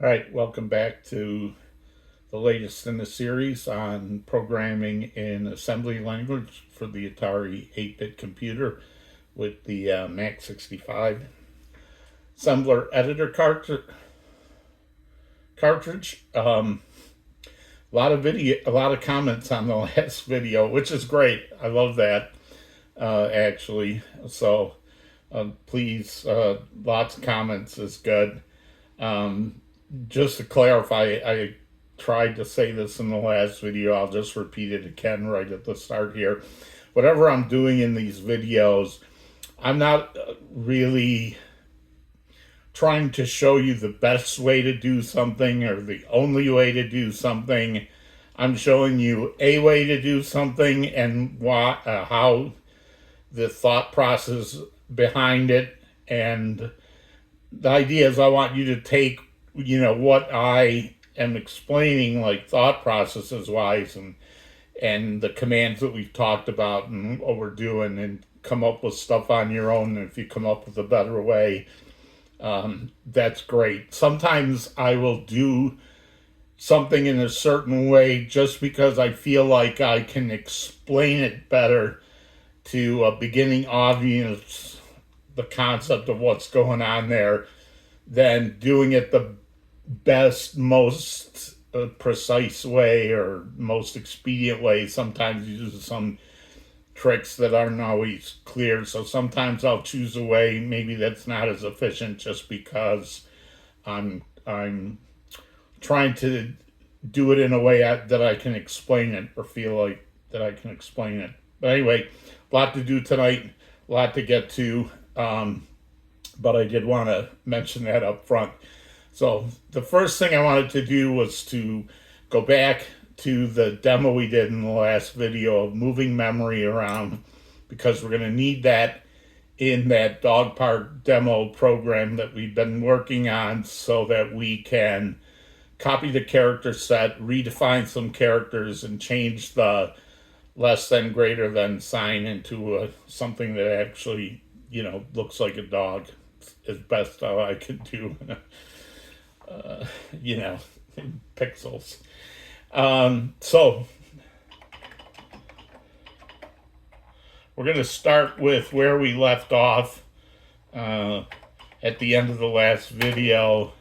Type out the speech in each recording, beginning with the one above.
All right, welcome back to the latest in the series on programming in assembly language for the Atari 8-bit computer with the Mac 65 assembler editor cartridge. A lot of comments on the last video, which is great. I love that actually. So please, lots of comments is good. Just to clarify, I tried to say this in the last video. I'll just repeat it again right at the start here. Whatever I'm doing in these videos, I'm not really trying to show you the best way to do something or the only way to do something. I'm showing you a way to do something and how the thought process behind it. And the idea is I want you to take what I am explaining, like thought processes wise, and the commands that we've talked about and what we're doing, and come up with stuff on your own. And if you come up with a better way, that's great. Sometimes I will do something in a certain way just because I feel like I can explain it better to a beginning audience, the concept of what's going on there, than doing it the best, most precise way or most expedient way. Sometimes you use some tricks that aren't always clear. So sometimes I'll choose a way maybe that's not as efficient just because I'm trying to do it in a way that I can explain it or feel like that I can explain it. But anyway, a lot to do tonight, a lot to get to. But I did want to mention that up front. So the first thing I wanted to do was to go back to the demo we did in the last video of moving memory around, because we're going to need that in that dog park demo program that we've been working on, so that we can copy the character set, redefine some characters, and change the less than greater than sign into something that actually looks like a dog, as best how I can do. Pixels. So we're going to start with where we left off at the end of the last video.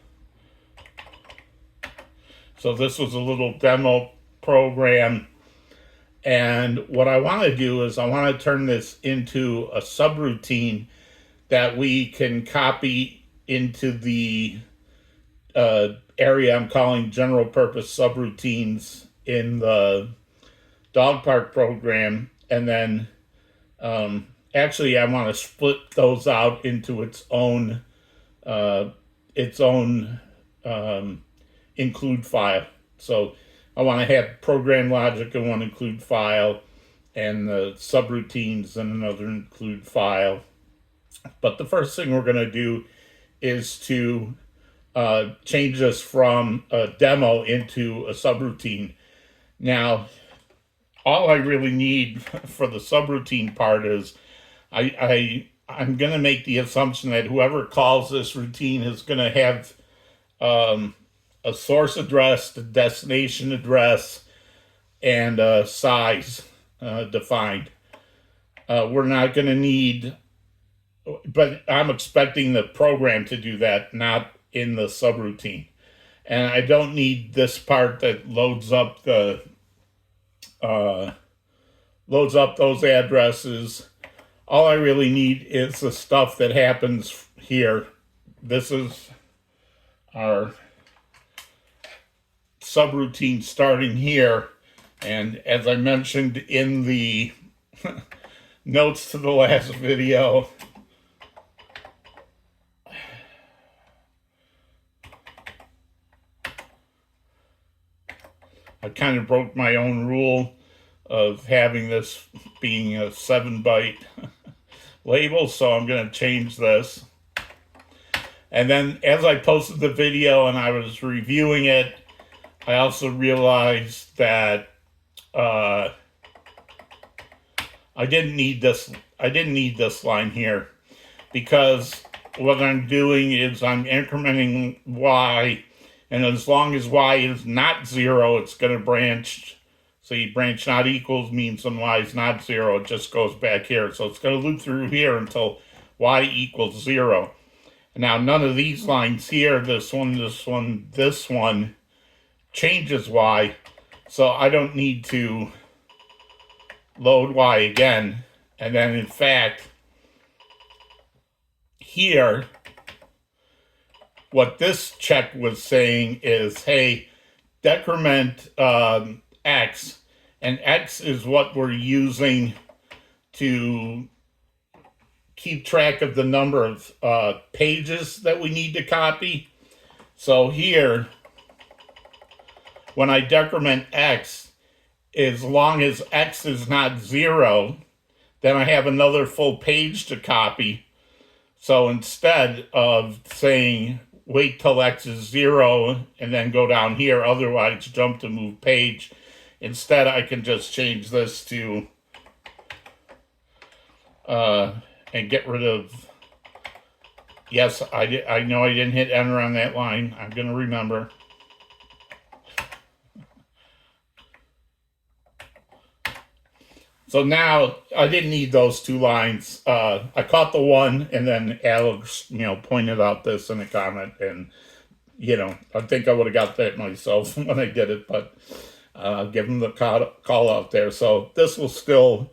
So this was a little demo program, and what I want to do is I want to turn this into a subroutine that we can copy into the area I'm calling general purpose subroutines in the dog park program. And then actually I want to split those out into its own include file. So I want to have program logic in one include file and the subroutines in another include file. But the first thing we're going to do is to change this from a demo into a subroutine. Now, all I really need for the subroutine part is I'm going to make the assumption that whoever calls this routine is going to have a source address, the destination address, and a size defined. We're not going to need, but I'm expecting the program to do that, not in the subroutine. And I don't need this part that loads up those addresses. All I really need is the stuff that happens here. This is our subroutine starting here. And as I mentioned in the notes to the last video, I kind of broke my own rule of having this being a 7-byte label, so I'm going to change this. And then as I posted the video and I was reviewing it, I also realized that I didn't need this line here, because what I'm doing is I'm incrementing y And as long as y is not 0, it's going to branch. See, branch not equals means when y is not 0, it just goes back here. So it's going to loop through here until y equals 0. Now, none of these lines here, this one, this one, this one, changes y. So I don't need to load y again. And then, in fact, here, what this check was saying is, hey, decrement x, and x is what we're using to keep track of the number of pages that we need to copy. So here, when I decrement x, as long as x is not 0, then I have another full page to copy. So instead of saying wait till x is 0 and then go down here, otherwise jump to move page, instead I can just change this to and get rid of, yes, I know I didn't hit enter on that line. I'm going to remember. So now I didn't need those two lines. I caught the one, and then Alex, pointed out this in a comment, and I think I would have got that myself when I did it, but give him the call out there. So this will still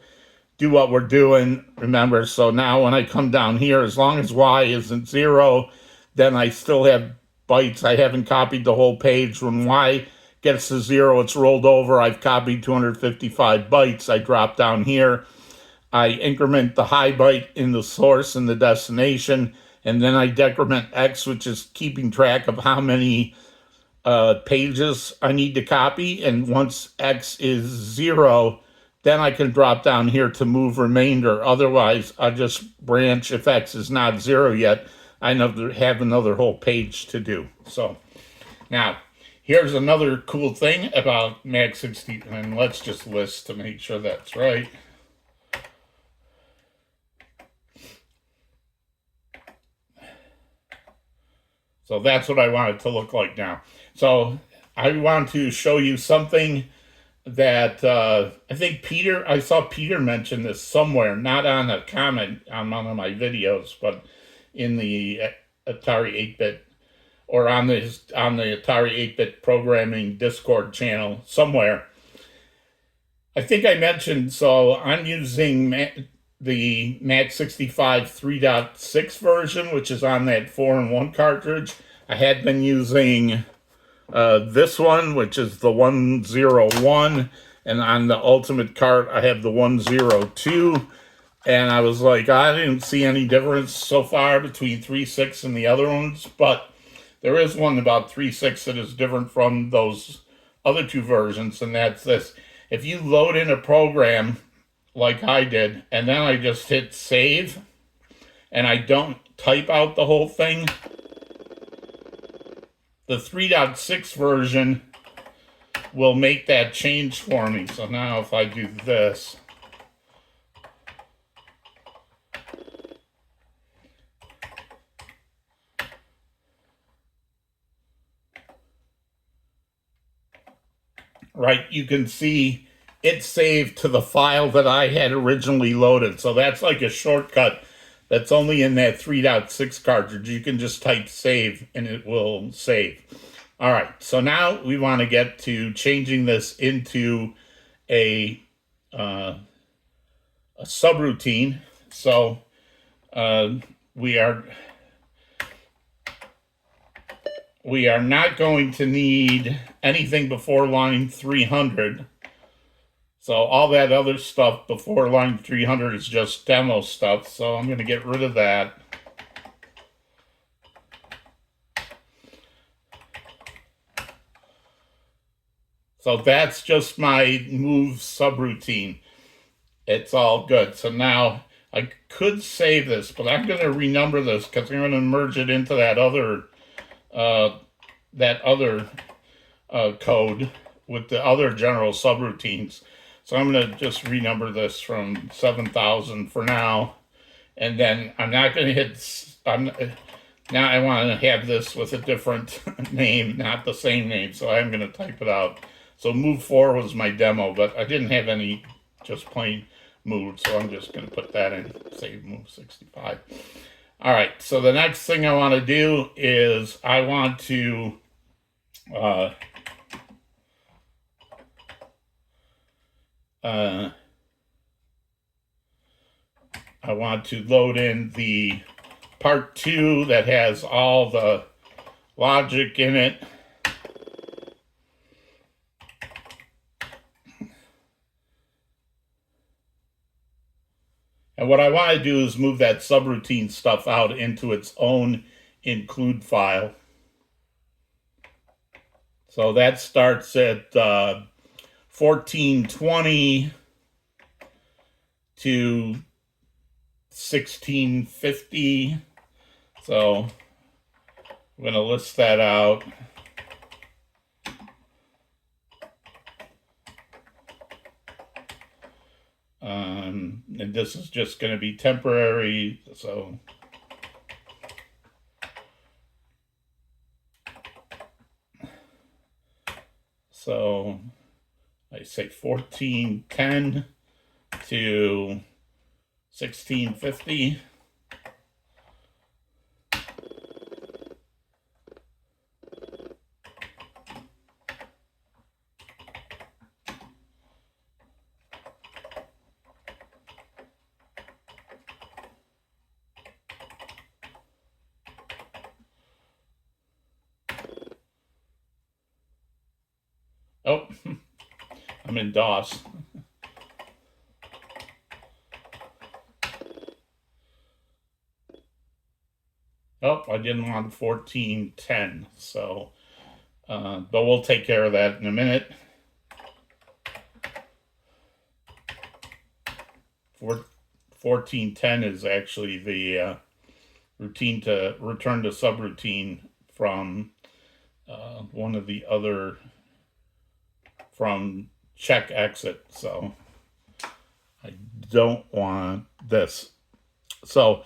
do what we're doing, remember. So now when I come down here, as long as y isn't 0, then I still have bytes. I haven't copied the whole page. When y gets to 0, it's rolled over. I've copied 255 bytes. I drop down here. I increment the high byte in the source and the destination, and then I decrement x, which is keeping track of how many pages I need to copy. And once x is 0, then I can drop down here to move remainder. Otherwise, I just branch if x is not 0 yet. I have another whole page to do. So now, here's another cool thing about Mag60, and let's just list to make sure that's right. So that's what I want it to look like now. So I want to show you something that I think I saw Peter mention this somewhere, not on a comment on one of my videos, but in the Atari 8-bit, or on the Atari 8-bit programming Discord channel somewhere. I think I mentioned, so I'm using the Mag65 3.6 version, which is on that 4-in-1 cartridge. I had been using this one, which is the 101, and on the Ultimate Cart, I have the 102. And I was like, I didn't see any difference so far between 3.6 and the other ones, but there is one about 3.6 that is different from those other two versions, and that's this. If you load in a program like I did, and then I just hit save, and I don't type out the whole thing, the 3.6 version will make that change for me. So now if I do this, right, you can see it saved to the file that I had originally loaded. So that's like a shortcut that's only in that 3.6 cartridge. You can just type save and it will save. All right, so now we want to get to changing this into a subroutine. So we are not going to need anything before line 300. So all that other stuff before line 300 is just demo stuff. So I'm going to get rid of that. So that's just my move subroutine. It's all good. So now I could save this, but I'm going to renumber this because I'm going to merge it into that other code with the other general subroutines. So I'm going to just renumber this from 7,000 for now. And then I'm not going to hit, Now I want to have this with a different name, not the same name, so I'm going to type it out. So move 4 was my demo, but I didn't have any just plain move, so I'm just going to put that in, save move 65. All right, so the next thing I want to do is I want to load in the part 2 that has all the logic in it. And what I want to do is move that subroutine stuff out into its own include file. So that starts at 1420 to 1650. So I'm going to list that out. And this is just going to be temporary. So I say 1410 to 1650. Oh, I'm in DOS. Oh, I didn't want 1410, so, but we'll take care of that in a minute. 1410 is actually the routine to return to subroutine from one of the other, from check exit, so I don't want this. So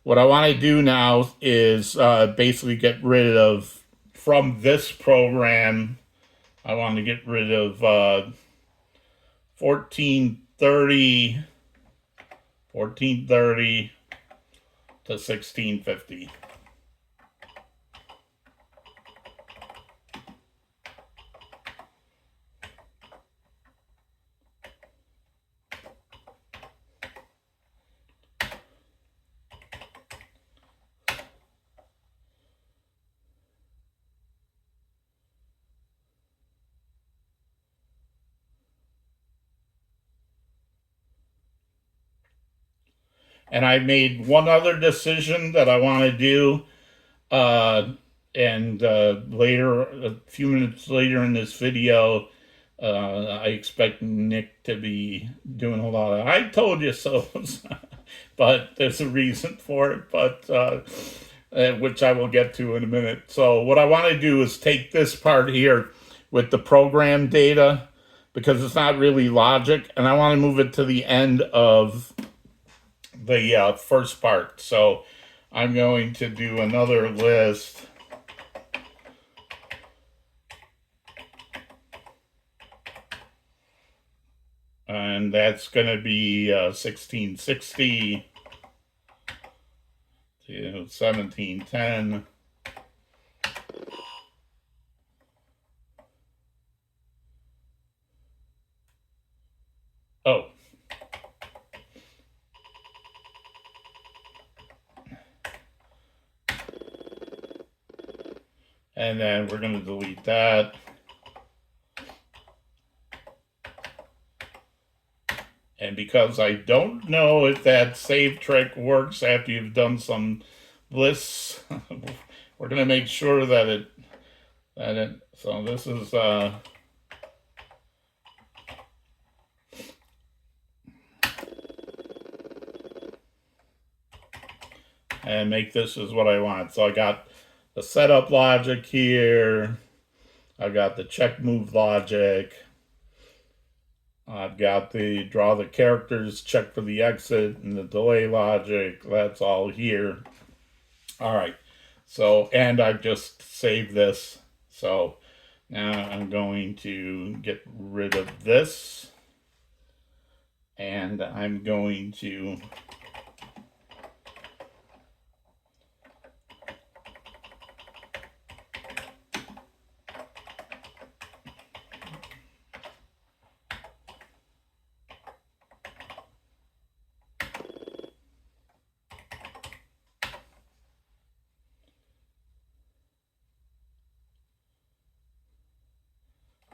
what I want to do now is basically get rid of, from this program, I want to get rid of 1430 to 1650. And I made one other decision that I want to do, and later, a few minutes later in this video, I expect Nick to be doing a lot of "I told you so," but there's a reason for it, but which I will get to in a minute. So what I want to do is take this part here with the program data, because it's not really logic, and I want to move it to the end of the first part. So I'm going to do another list. And that's going to be 1660 to 1710. Oh. And then we're going to delete that. And because I don't know if that save trick works after you've done some lists, we're going to make sure that it, so this is, and make this is what I want. So I got the setup logic here. I've got the check move logic. I've got the draw the characters, check for the exit, and the delay logic. That's all here. All right. So, and I've just saved this. So now I'm going to get rid of this. And I'm going to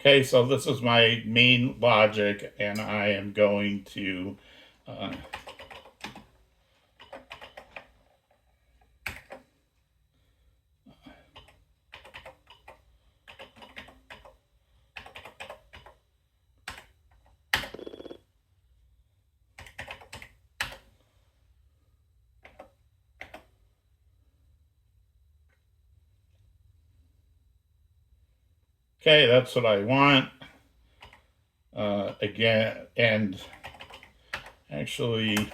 okay, so this is my main logic, and I am going to okay, that's what I want. Again, and actually,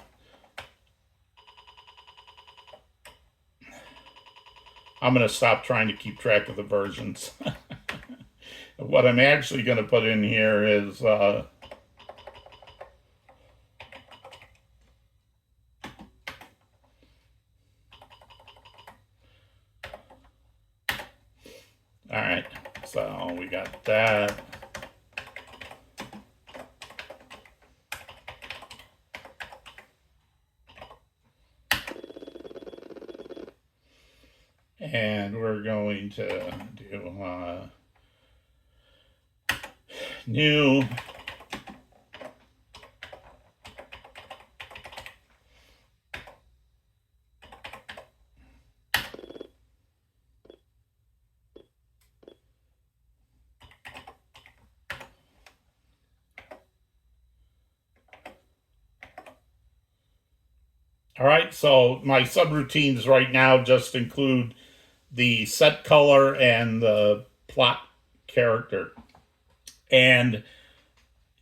I'm going to stop trying to keep track of the versions. What I'm actually going to put in here is all right, so we got that. And we're going to do new. All right, so my subroutines right now just include the set color and the plot character. And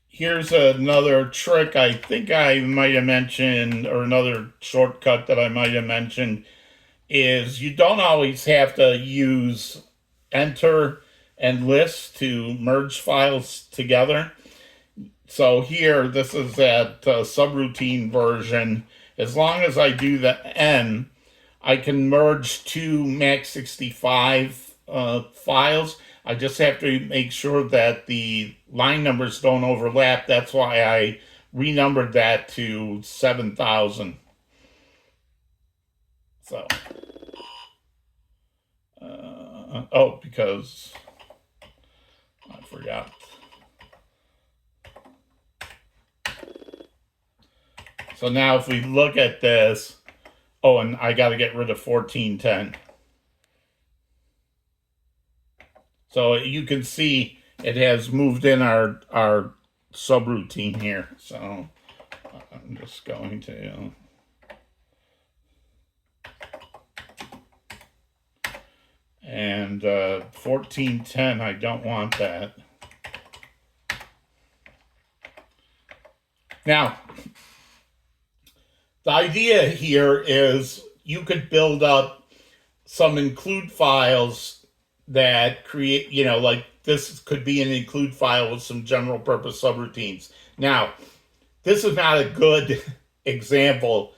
here's another trick I think I might have mentioned, or another shortcut that I might have mentioned, is you don't always have to use enter and list to merge files together. So here, this is that subroutine version. As long as I do the N, I can merge two Max65 files. I just have to make sure that the line numbers don't overlap. That's why I renumbered that to 7,000. So, oh, because I forgot. So now if we look at this, oh, and I got to get rid of 1410. So you can see it has moved in our subroutine here. So I'm just going to and 1410, I don't want that. Now, the idea here is you could build up some include files that create, like this could be an include file with some general purpose subroutines. Now, this is not a good example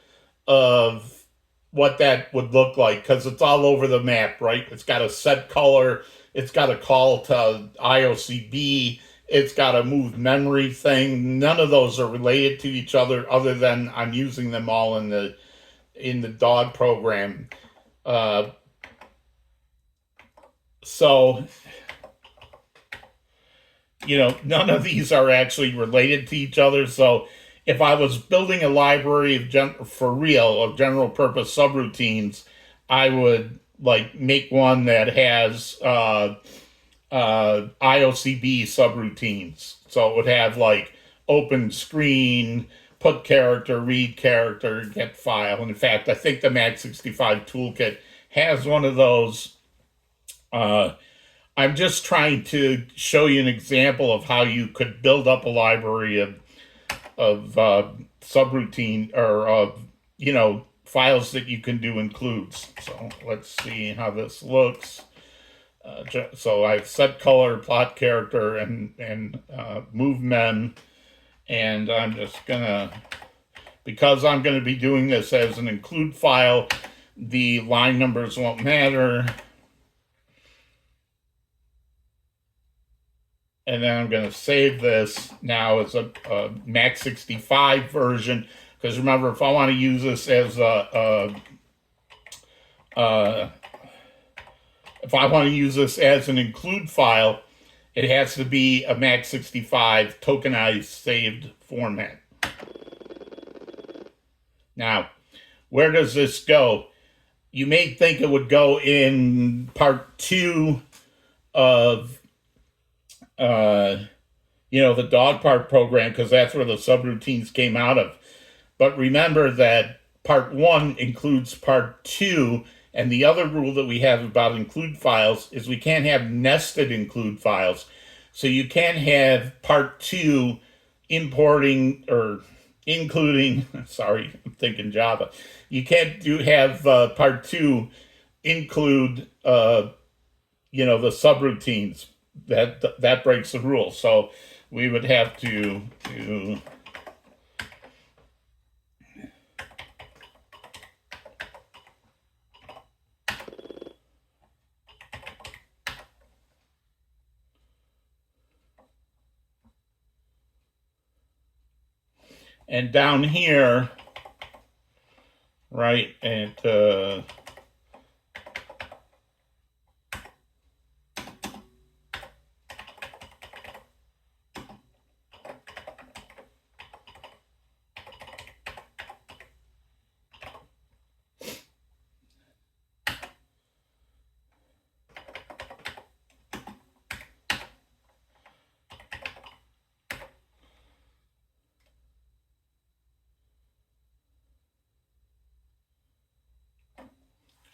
of what that would look like because it's all over the map, right? It's got a set color, it's got a call to IOCB, it's got a move memory thing. None of those are related to each other than I'm using them all in the dog program. So, none of these are actually related to each other. So if I was building a library of general purpose subroutines, I would make one that has IOCB subroutines. So it would have open screen, put character, read character, get file. And in fact, I think the Max65 toolkit has one of those. I'm just trying to show you an example of how you could build up a library of subroutine or files that you can do includes. So let's see how this looks. So I've set color, plot character, and move mem, and I'm just gonna, because I'm gonna be doing this as an include file, the line numbers won't matter. And then I'm gonna save this now as a Max65 version, because remember, if I want to use this as if I want to use this as an include file, it has to be a Max65 tokenized saved format. Now, where does this go? You may think it would go in part 2 of the dog park program, because that's where the subroutines came out of. But remember that part 1 includes part 2, and the other rule that we have about include files is we can't have nested include files. So you can't have part 2 importing or including, sorry, I'm thinking Java. You can't have part 2 include, the subroutines. That breaks the rule. So we would have to do and down here, right, and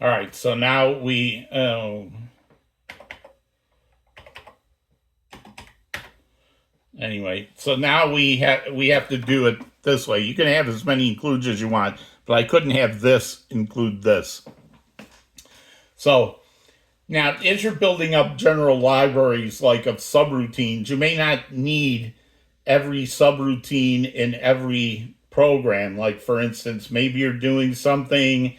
all right, so now we, anyway, so now we have to do it this way. You can have as many includes as you want, but I couldn't have this include this. So now, as you're building up general libraries like of subroutines, you may not need every subroutine in every program. Like, for instance, maybe you're doing something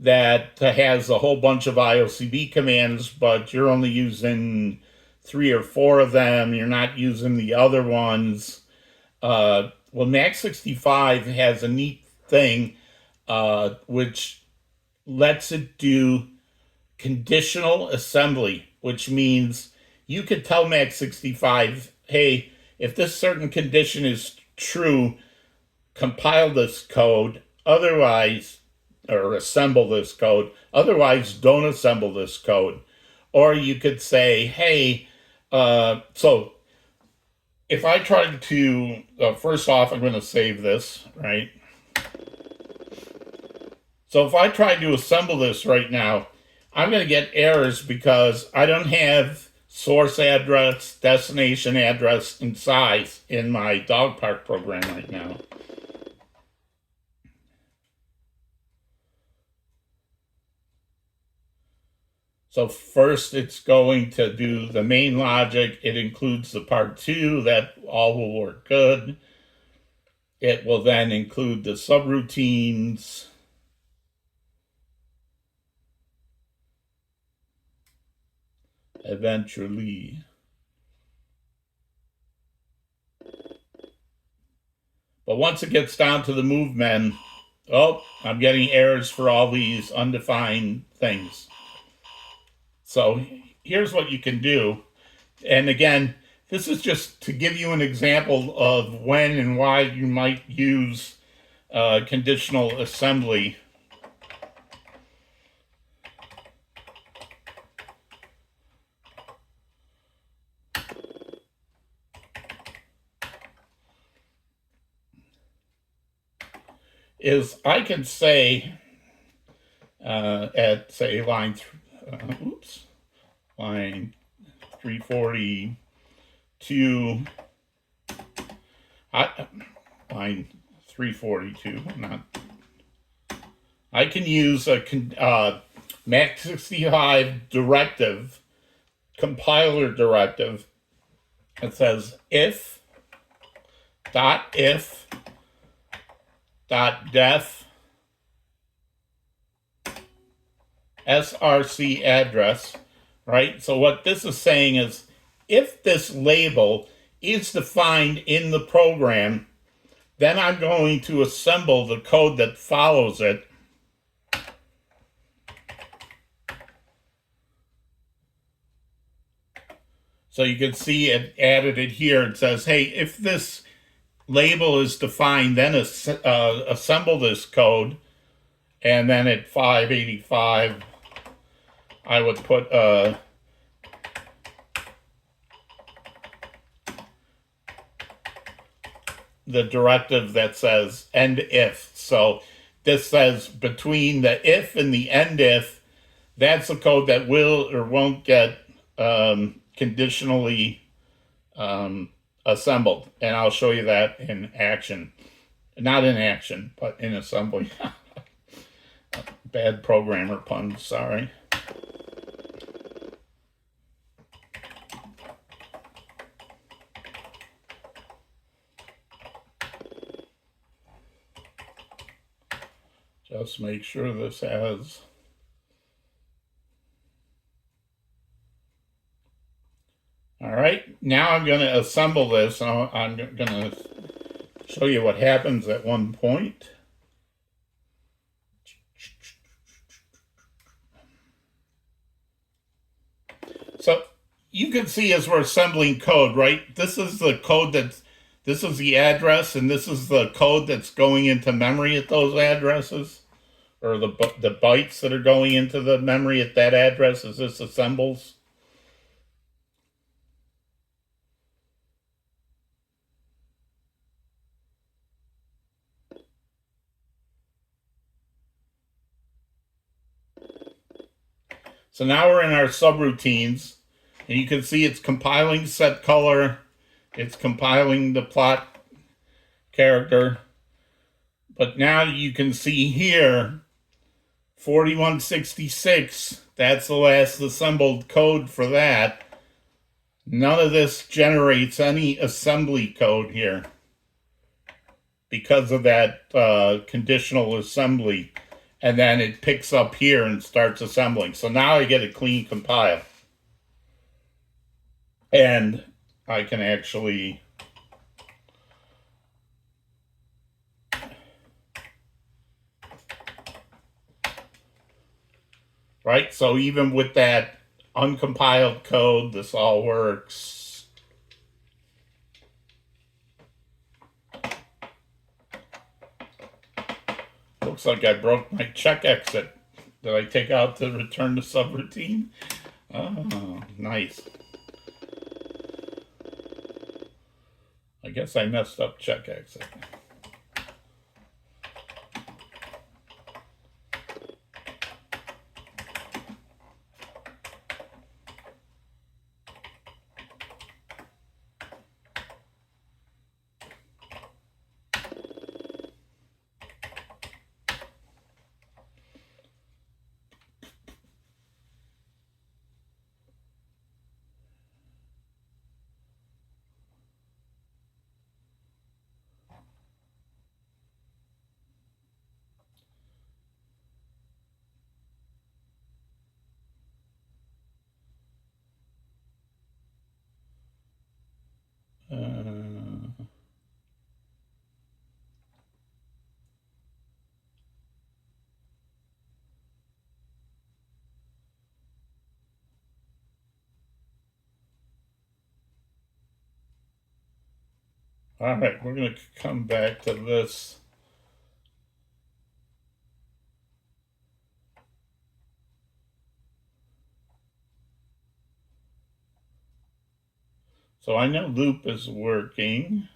that has a whole bunch of IOCB commands, but you're only using 3 or 4 of them. You're not using the other ones. Well, Max65 has a neat thing which lets it do conditional assembly, which means you could tell Max65, hey, if this certain condition is true, compile this code, otherwise, or assemble this code, otherwise don't assemble this code. Or you could say, hey, so if I try to, first off, I'm going to save this, right? So if I try to assemble this right now, I'm going to get errors because I don't have source address, destination address, and size in my dog park program right now. So first it's going to do the main logic. It includes the part 2, that all will work good. It will then include the subroutines. Eventually. But once it gets down to the movement, oh, I'm getting errors for all these undefined things. So here's what you can do. And again, this is just to give you an example of when and why you might use conditional assembly. Is I can say at, say, line 342, line 342, not, I can use a Mac65 directive, compiler directive. It says if def src address, right? So what this is saying is if this label is defined in the program, then I'm going to assemble the code that follows it. So you can see it added it here. It says, hey, if this label is defined, then assemble this code. And then at 585, I would put the directive that says end if. So this says between the if and the end if, that's the code that will or won't get conditionally assembled. And I'll show you that in action. Not in action, but in assembly. Bad programmer pun, sorry. Just make sure this has. All right, now I'm going to assemble this. I'm going to show you what happens at one point. So you can see as we're assembling code, right? This is the code this is the address, and this is the code that's going into memory at those addresses, or the bytes that are going into the memory at that address as this assembles. So now we're in our subroutines, and you can see it's compiling set color, it's compiling the plot character. But now you can see here, 4166, that's the last assembled code for that. None of this generates any assembly code here because of that conditional assembly. And then it picks up here and starts assembling. So now I get a clean compile. And I can actually right? So even with that uncompiled code, this all works. Looks like I broke my check exit. Did I take out to return to subroutine? Oh, nice. I guess I messed up check exit. All right, we're going to come back to this. So I know loop is working.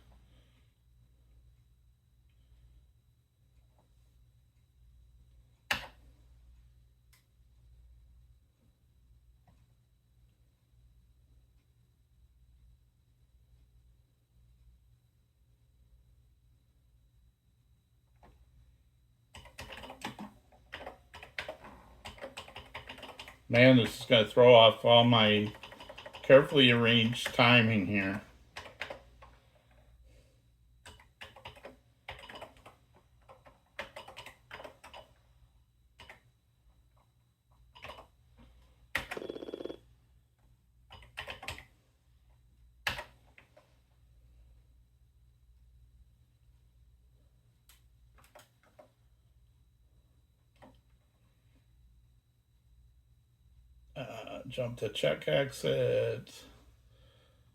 Man, this is going to throw off all my carefully arranged timing here. Jump to check exit.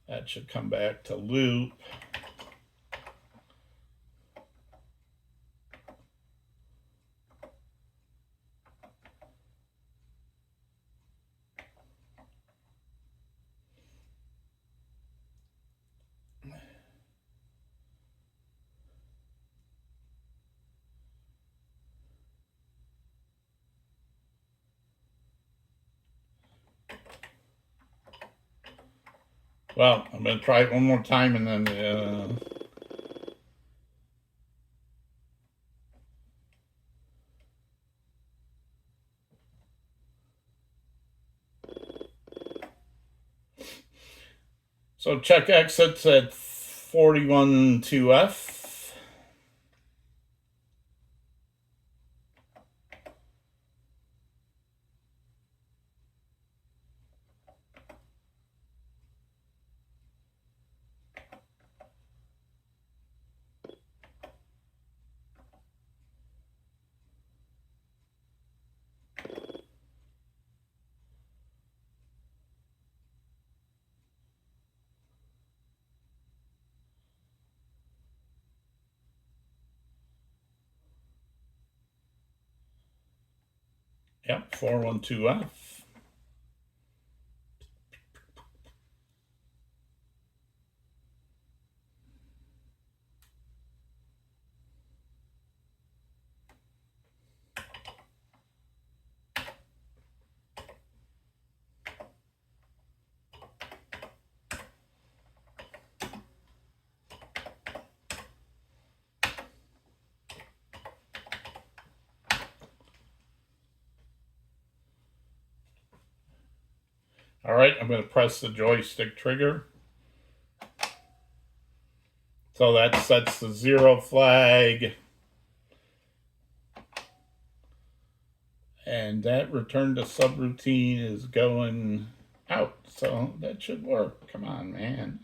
That should come back to loop. Well, I'm going to try it one more time and then so check exits at 41.2F. Yep, 412F. All right, I'm going to press the joystick trigger. So that sets the 0 flag. And that return to subroutine is going out. So that should work. Come on, man.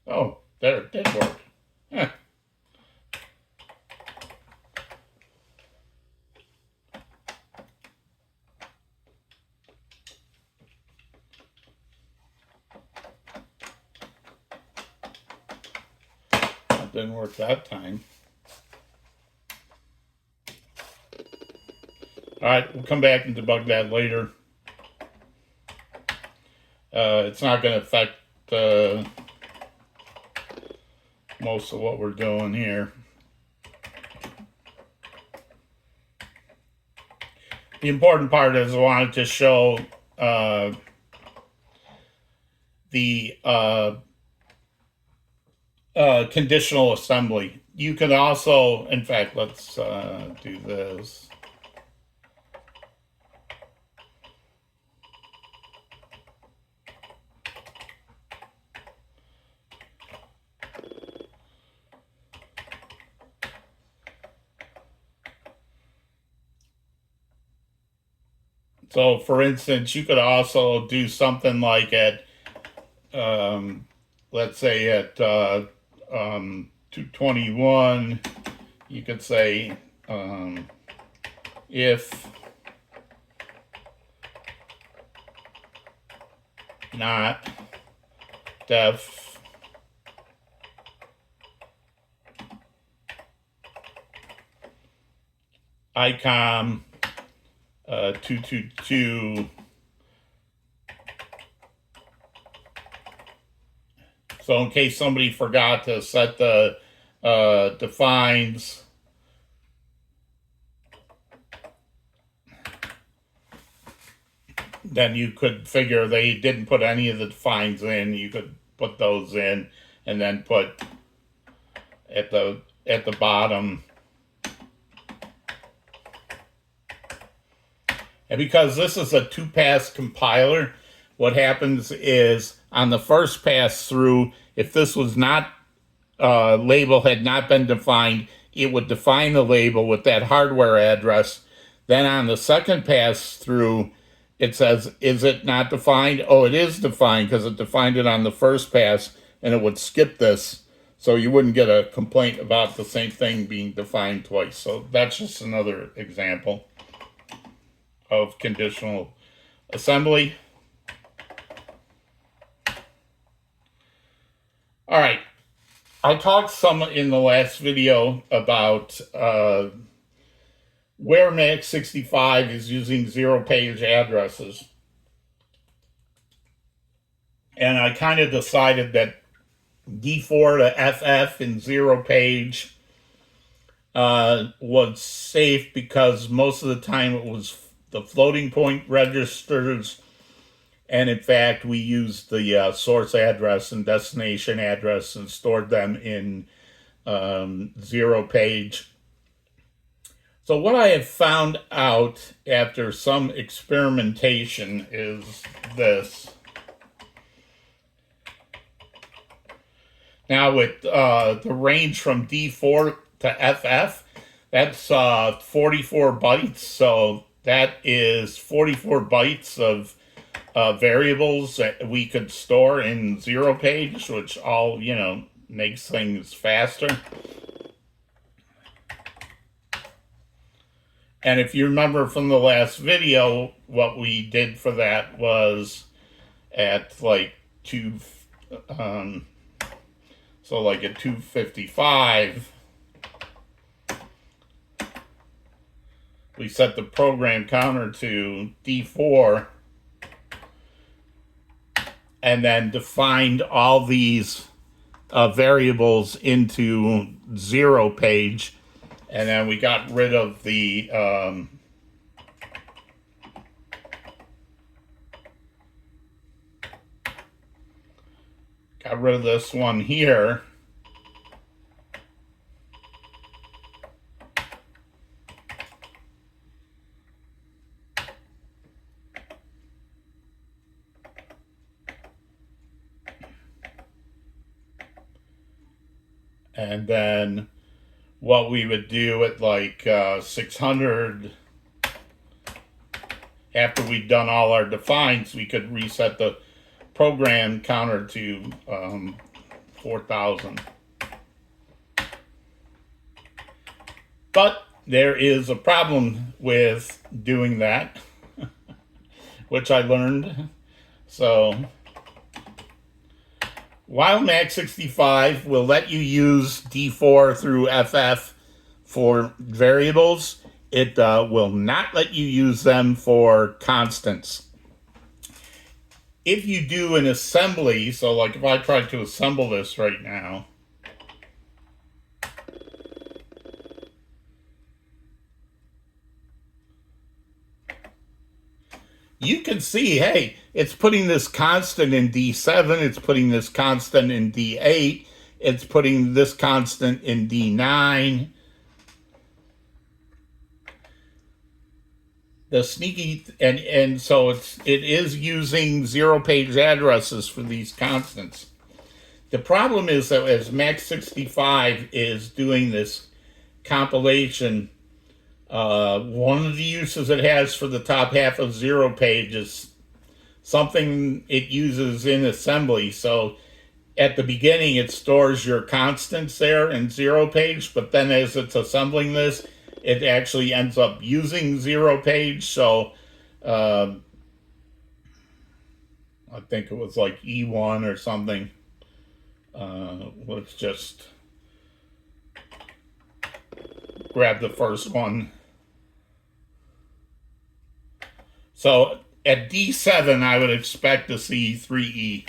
Oh, there, it did work. Huh. That didn't work that time. All right, we'll come back and debug that later. It's not going to affect most of what we're doing here. The important part is I wanted to show the conditional assembly. You can also, in fact, let's do this. So for instance, you could also do something like at, let's say at 221, you could say if not def ICOM 222. So in case somebody forgot to set the defines, then you could figure they didn't put any of the defines in. You could put those in and then put at the bottom. And because this is a 2-pass compiler, what happens is on the first pass through, if this was not label had not been defined, it would define the label with that hardware address. Then on the second pass through, it says, is it not defined? Oh, it is defined because it defined it on the first pass, and it would skip this. So you wouldn't get a complaint about the same thing being defined twice. So that's just another example of conditional assembly. All right. I talked some in the last video about where Max65 is using zero-page addresses. And I kind of decided that D4 to FF in zero-page was safe because most of the time it was the floating point registers, and in fact we used the source address and destination address and stored them in zero-page. So what I have found out after some experimentation is this. Now with the range from D4 to FF, that's 44 bytes. So that is 44 bytes of variables that we could store in zero-page, which all, makes things faster. And if you remember from the last video, what we did for that was at like so like at 255, we set the program counter to D4 and then defined all these variables into zero-page. And then we got rid of the got rid of this one here. And then what we would do at like 600, after we'd done all our defines, we could reset the program counter to 4,000. But there is a problem with doing that, which I learned. So while Max65 will let you use D4 through FF for variables, it will not let you use them for constants. If you do an assembly, so like if I try to assemble this right now, you can see, hey, it's putting this constant in D7, it's putting this constant in D8, it's putting this constant in D9. The sneaky, and so it is using zero-page addresses for these constants. The problem is that as Max65 is doing this compilation, one of the uses it has for the top half of zero-page is something it uses in assembly. So at the beginning, it stores your constants there in zero-page, but then as it's assembling this, it actually ends up using zero-page. So I think it was like E1 or something. Let's just grab the first one. So at D7, I would expect to see 3E.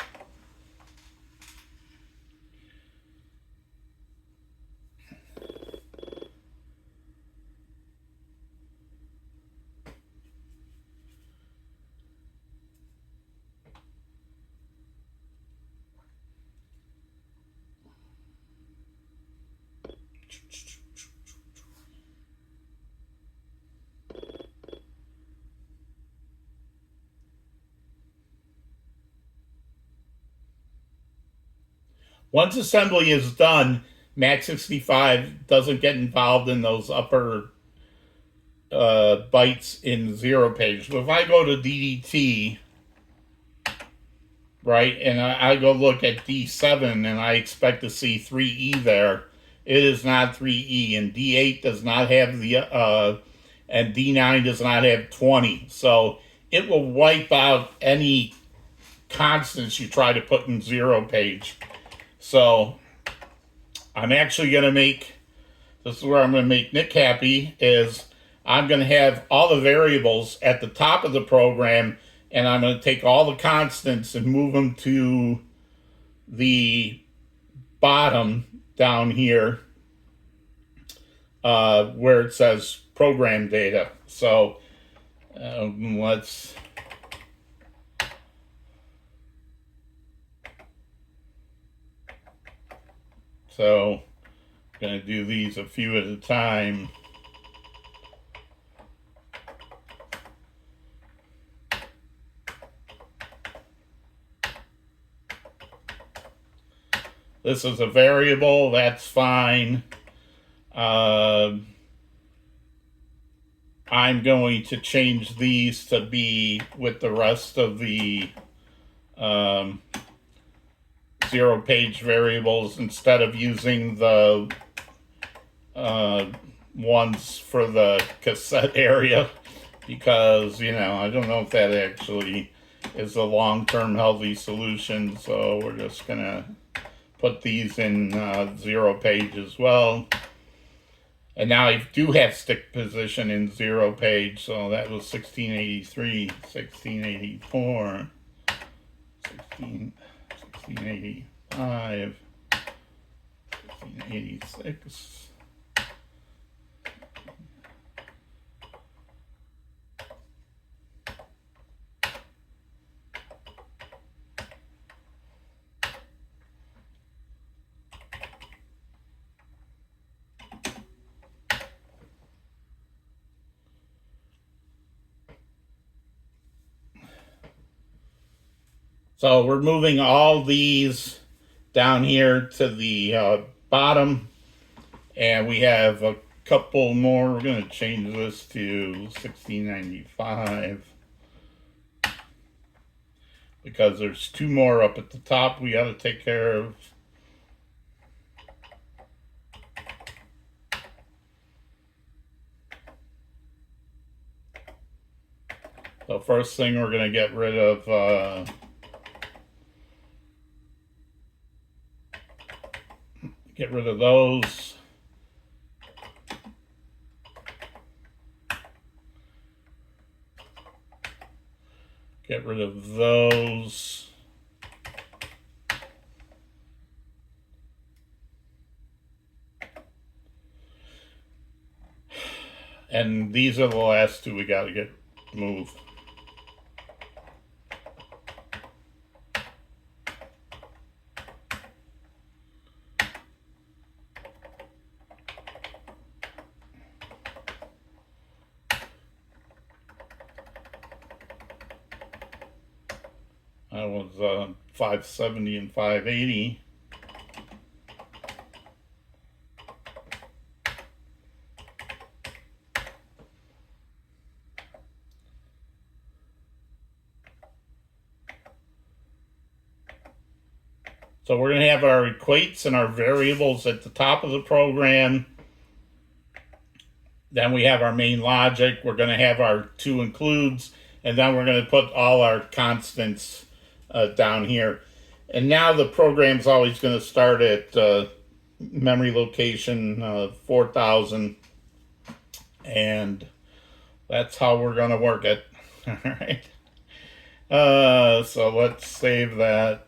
Once assembly is done, Mac65 doesn't get involved in those upper bytes in zero page. So if I go to DDT, right, and I go look at D7 and I expect to see 3E there, it is not 3E, and D8 does not have and D9 does not have 20. So it will wipe out any constants you try to put in zero page. So I'm actually going to make, this is where I'm going to make Nick happy, is I'm going to have all the variables at the top of the program, and I'm going to take all the constants and move them to the bottom down here where it says program data. So let's I'm going to do these a few at a time. This is a variable, that's fine. I'm going to change these to be with the rest of the zero page variables instead of using the ones for the cassette area, because, you know, I don't know if that actually is a long-term healthy solution. So we're just gonna put these in zero page as well. And now I do have stick position in zero page, so that was 1683, 1684, 1685, 1686. So we're moving all these down here to the bottom, and we have a couple more. We're going to change this to 1695 because there's two more up at the top we got to take care of. So first thing, we're going to get rid of those. Get rid of those. And these are the last two we got to get moved. That was 570 and 580. So we're going to have our equates and our variables at the top of the program. Then we have our main logic. We're going to have our two includes, and then we're going to put all our constants down here. And now the program's always going to start at memory location 4000, and that's how we're going to work it. All right. So let's save that.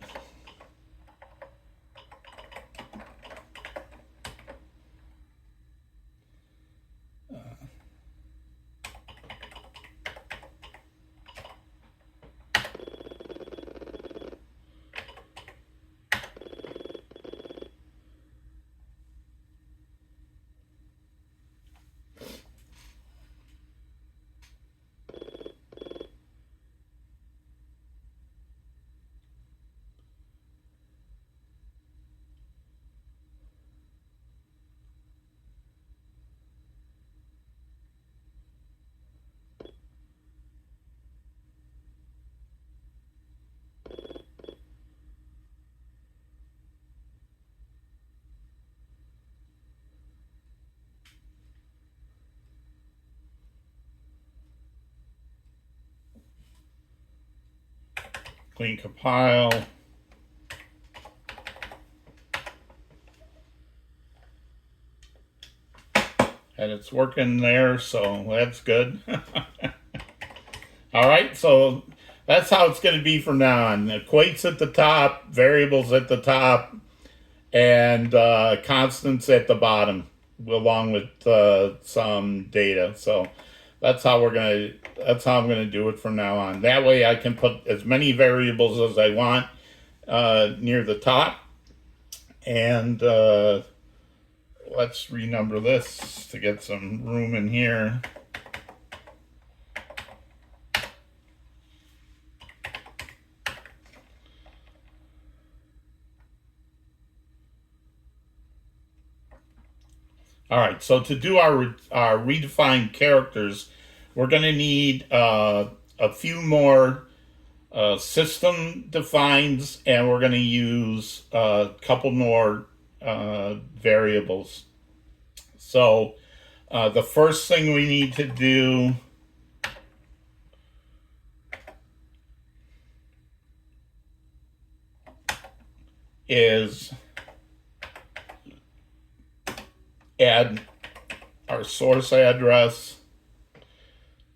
clean compile. And it's working there, so that's good. All right, so that's how it's going to be from now on. Equates at the top, variables at the top, and constants at the bottom, along with some data. So that's how I'm gonna do it from now on. That way, I can put as many variables as I want near the top, and let's renumber this to get some room in here. All right, so to do our redefined characters, we're going to need a few more system defines, and we're going to use a couple more variables. So the first thing we need to do is add our source address,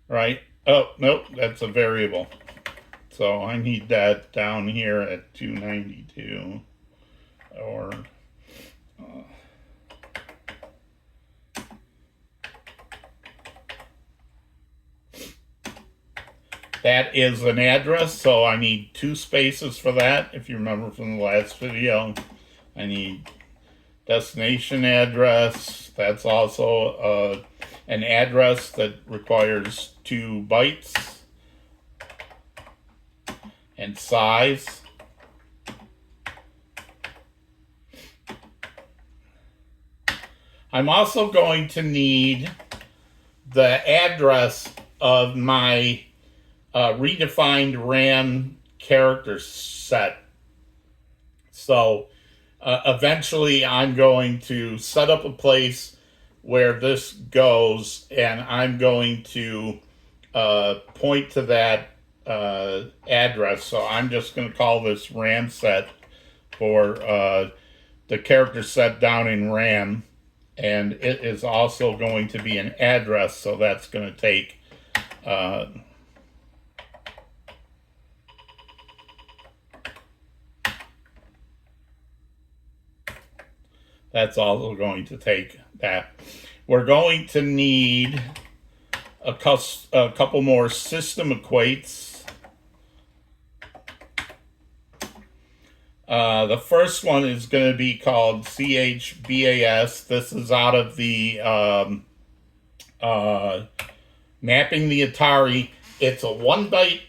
right? Oh, nope, that's a variable. So I need that down here at 292 or that is an address, so I need 2 spaces for that. If you remember from the last video, I need destination address. That's also an address that requires 2 bytes. And size. I'm also going to need the address of my redefined RAM character set. So eventually I'm going to set up a place where this goes, and I'm going to point to that address. So I'm just going to call this RAM set for the character set down in RAM, and it is also going to be an address, so that's going to take that's also going to take that. We're going to need a couple more system equates. The first one is going to be called CHBAS. This is out of the Mapping the Atari. It's a 1-byte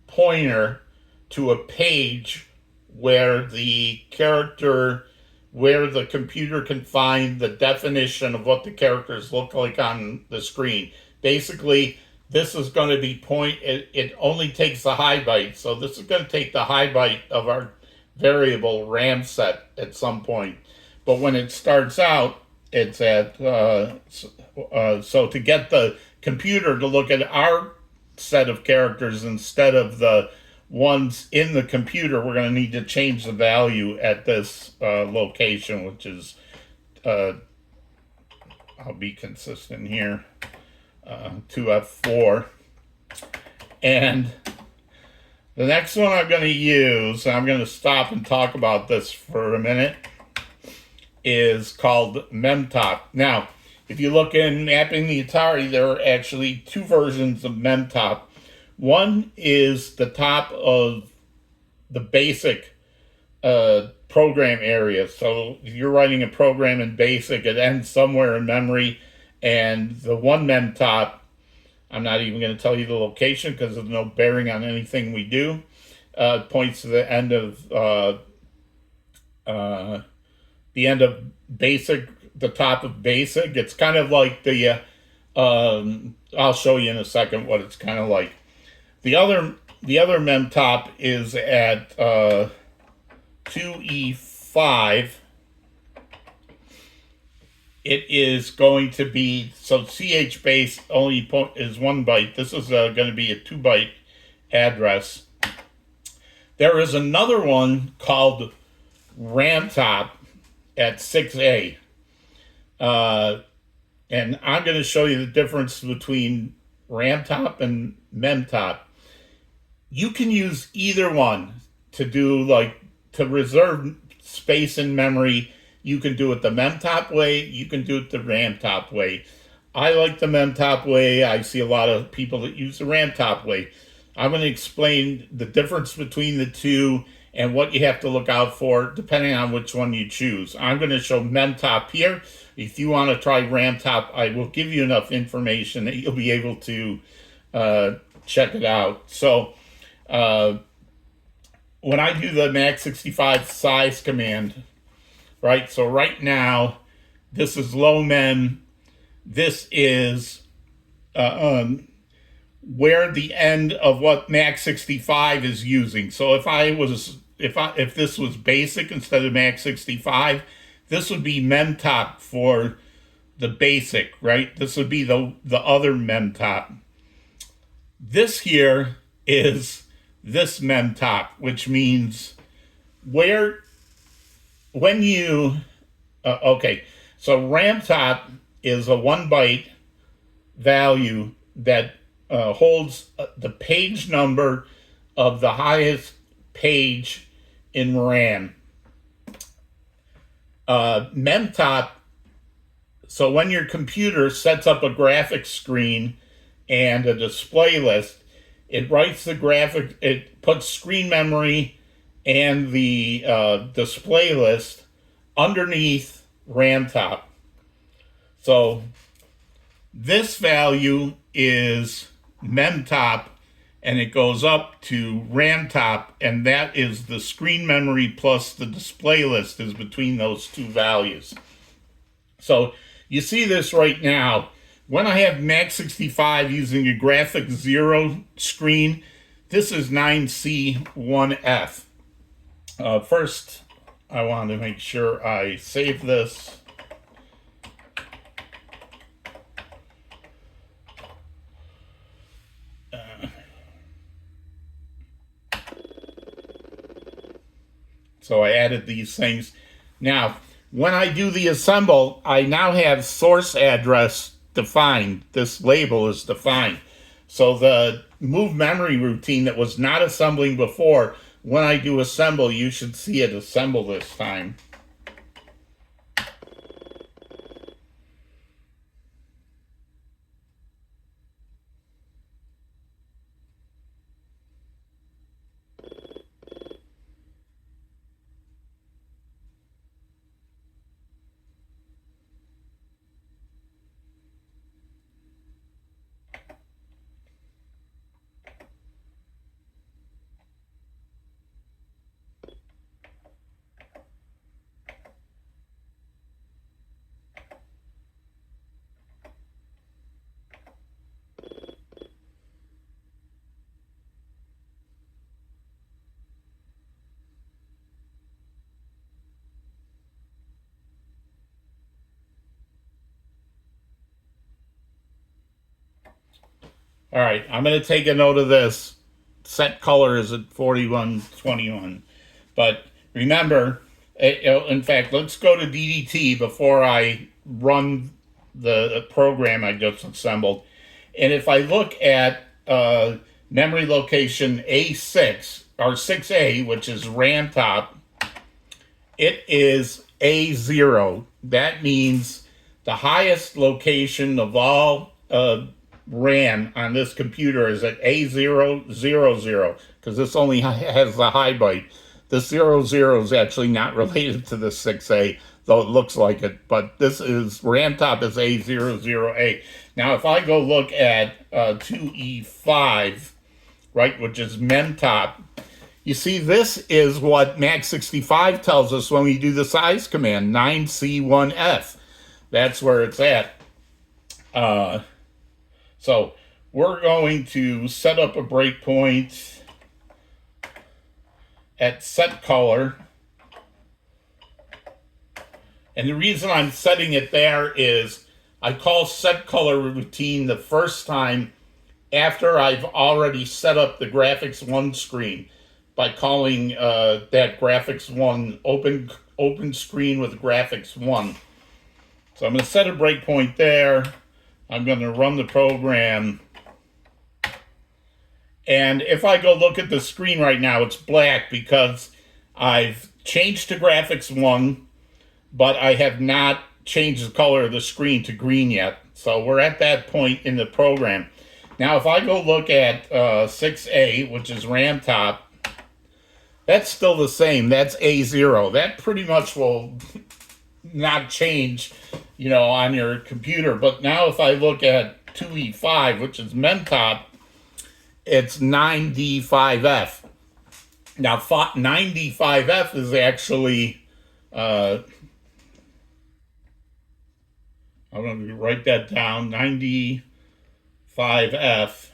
pointer to a page where the computer can find the definition of what the characters look like on the screen. Basically, this is going to be it only takes the high byte, so this is going to take the high byte of our variable RAM set at some point. But when it starts out, it's at so to get the computer to look at our set of characters instead of the ones in the computer, we're going to need to change the value at this location, which is I'll be consistent here, 2F4. And the next one I'm going to use, I'm going to stop and talk about this for a minute, is called MEMTOP. Now, if you look in Mapping the Atari, there are actually 2 versions of MEMTOP. One is the top of the basic program area. So if you're writing a program in BASIC, it ends somewhere in memory. And the one MEMTOP, I'm not even going to tell you the location because there's no bearing on anything we do, points to the end of BASIC, the top of BASIC. It's kind of like the, I'll show you in a second what it's kind of like. The other MEMTOP is at 2E5. It is going to be, so CH base only is 1 byte. This is going to be a 2-byte address. There is another one called RAMTOP at 6A. And I'm going to show you the difference between RAMTOP and MEMTOP. You can use either one to do, like, to reserve space in memory. You can do it the MEMTOP way, you can do it the RAMTOP way. I like the MEMTOP way. I see a lot of people that use the RAMTOP way. I'm going to explain the difference between the two and what you have to look out for depending on which one you choose. I'm going to show MEMTOP here. If you want to try RAMTOP, I will give you enough information that you'll be able to check it out. So when I do the Max65 size command, right? So right now, this is low mem. This is where the end of what Max65 is using. So if this was basic instead of Max65, this would be MEMTOP for the basic, right? This would be the other MEMTOP. This here is this MEMTOP, which means when you, okay, so RAMTOP is a 1 byte value that holds the page number of the highest page in RAM. MEMTOP, so when your computer sets up a graphics screen and a display list, it writes the graphic, it puts screen memory and the display list underneath RAMTOP. So this value is MEMTOP, and it goes up to RAMTOP, and that is the screen memory plus the display list is between those two values. So you see this right now. When I have Max65 using a graphic 0 screen, this is 9C1F. First, I want to make sure I save this. So I added these things. Now, when I do the assemble, I now have source address defined. This label is defined. So the move memory routine that was not assembling before, when I do assemble, you should see it assemble this time. All right, I'm going to take a note of this. Set color is at 4121. But remember, in fact, let's go to DDT before I run the program I just assembled. And if I look at memory location A6, or 6A, which is RAMTOP, it is A0. That means the highest location of all RAM on this computer is at A000, because this only has the high byte. This 00 is actually not related to the 6A, though it looks like it, but this is, RAMTOP is A00A. Now, if I go look at 2E5, right, which is MEMTOP, you see this is what Max65 tells us when we do the size command, 9C1F. That's where it's at. So we're going to set up a breakpoint at set color. And the reason I'm setting it there is I call set color routine the first time after I've already set up the graphics 1 screen. by calling that graphics 1 open screen with graphics 1. So I'm going to set a breakpoint there. I'm going to run the program. And if I go look at the screen right now, it's black because I've changed to graphics 1, but I have not changed the color of the screen to green yet. So we're at that point in the program. Now, if I go look at 6A, which is RAMTOP, that's still the same. That's A0. That pretty much will not change, on your computer. But now if I look at 2E5, which is MEMTOP, it's 9D5F. Now, 9D5F is actually, I'm going to write that down, 9D5F.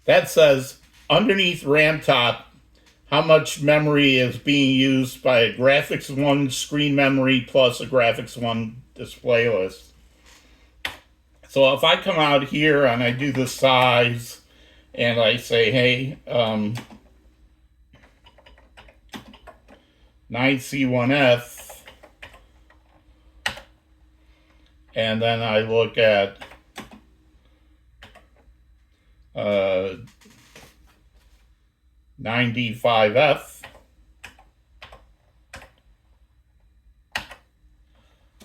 That says, underneath RAMTOP, how much memory is being used by a graphics 1 screen memory plus a graphics 1 display list. So if I come out here and I do the size and I say, hey, 9C1F, and then I look at 9D5F,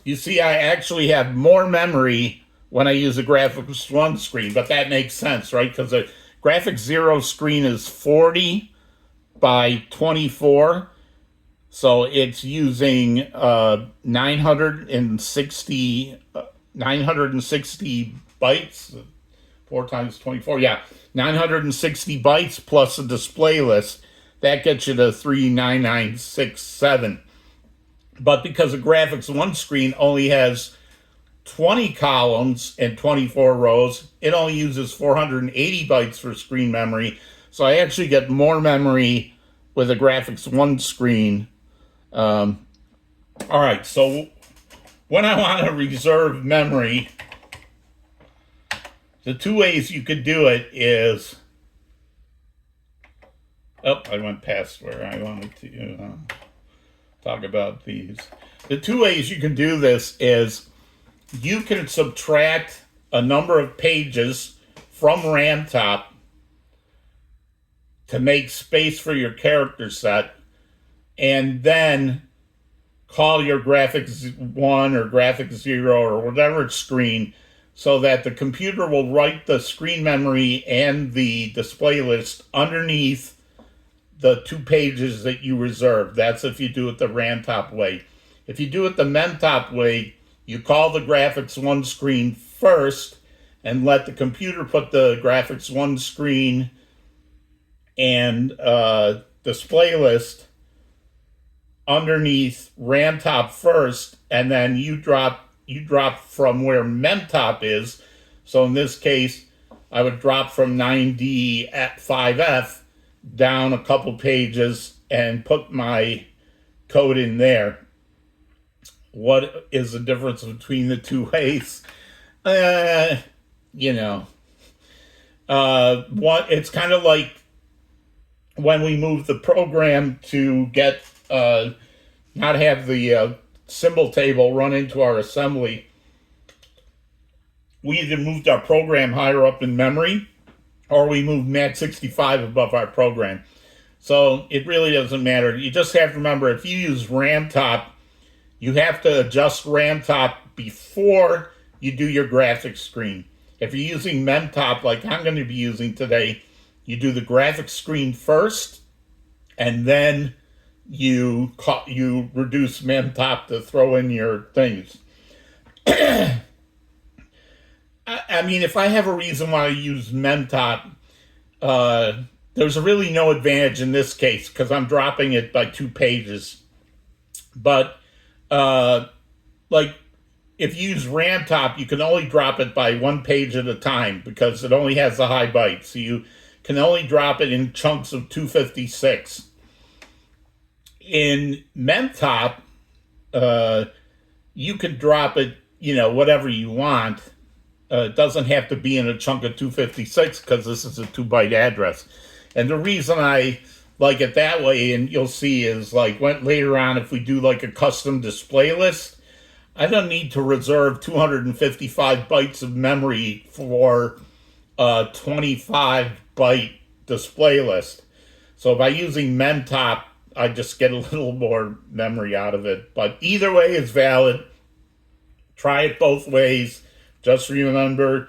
you see I actually have more memory when I use a graphics 1 screen, but that makes sense, right? Because the graphics 0 screen is 40 by 24, so it's using 960 bytes, 4 times 24, 960 bytes plus a display list. That gets you to 39967. But because a graphics 1 screen only has 20 columns and 24 rows, it only uses 480 bytes for screen memory. So I actually get more memory with a graphics 1 screen. All right, so when I want to reserve memory, the two ways you could do it is, I went past where I wanted to talk about these. The two ways you can do this is you can subtract a number of pages from RAMTOP to make space for your character set, and then call your graphics 1 or graphics 0 or whatever screen, so that the computer will write the screen memory and the display list underneath the 2 pages that you reserve. That's if you do it the RAMTOP way. If you do it the MEMTOP way, you call the graphics 1 screen first and let the computer put the graphics 1 screen and display list underneath RAMTOP first, and then you drop from where MEMTOP is. So in this case, I would drop from 9D5F down a couple pages and put my code in there. What is the difference between the two ways? It's kind of like when we moved the program to get not have the symbol table run into our assembly. We either moved our program higher up in memory, or we moved MAX65 above our program. So it really doesn't matter. You just have to remember, if you use RAMTOP, you have to adjust RAMTOP before you do your graphics screen. If you're using MEMTOP, like I'm going to be using today, you do the graphics screen first, and then you reduce MEMTOP to throw in your things. I mean, if I have a reason why I use MEMTOP, there's really no advantage in this case because I'm dropping it by 2 pages. But if you use RAMTOP, you can only drop it by 1 page at a time because it only has the high bytes. So you can only drop it in chunks of 256. In MEMTOP, you can drop it, whatever you want. It doesn't have to be in a chunk of 256 because this is a 2-byte address. And the reason I like it that way, and you'll see, is like later on, if we do like a custom display list, I don't need to reserve 255 bytes of memory for a 25 byte display list. So by using MEMTOP, I just get a little more memory out of it. But either way is valid. Try it both ways. Just remember,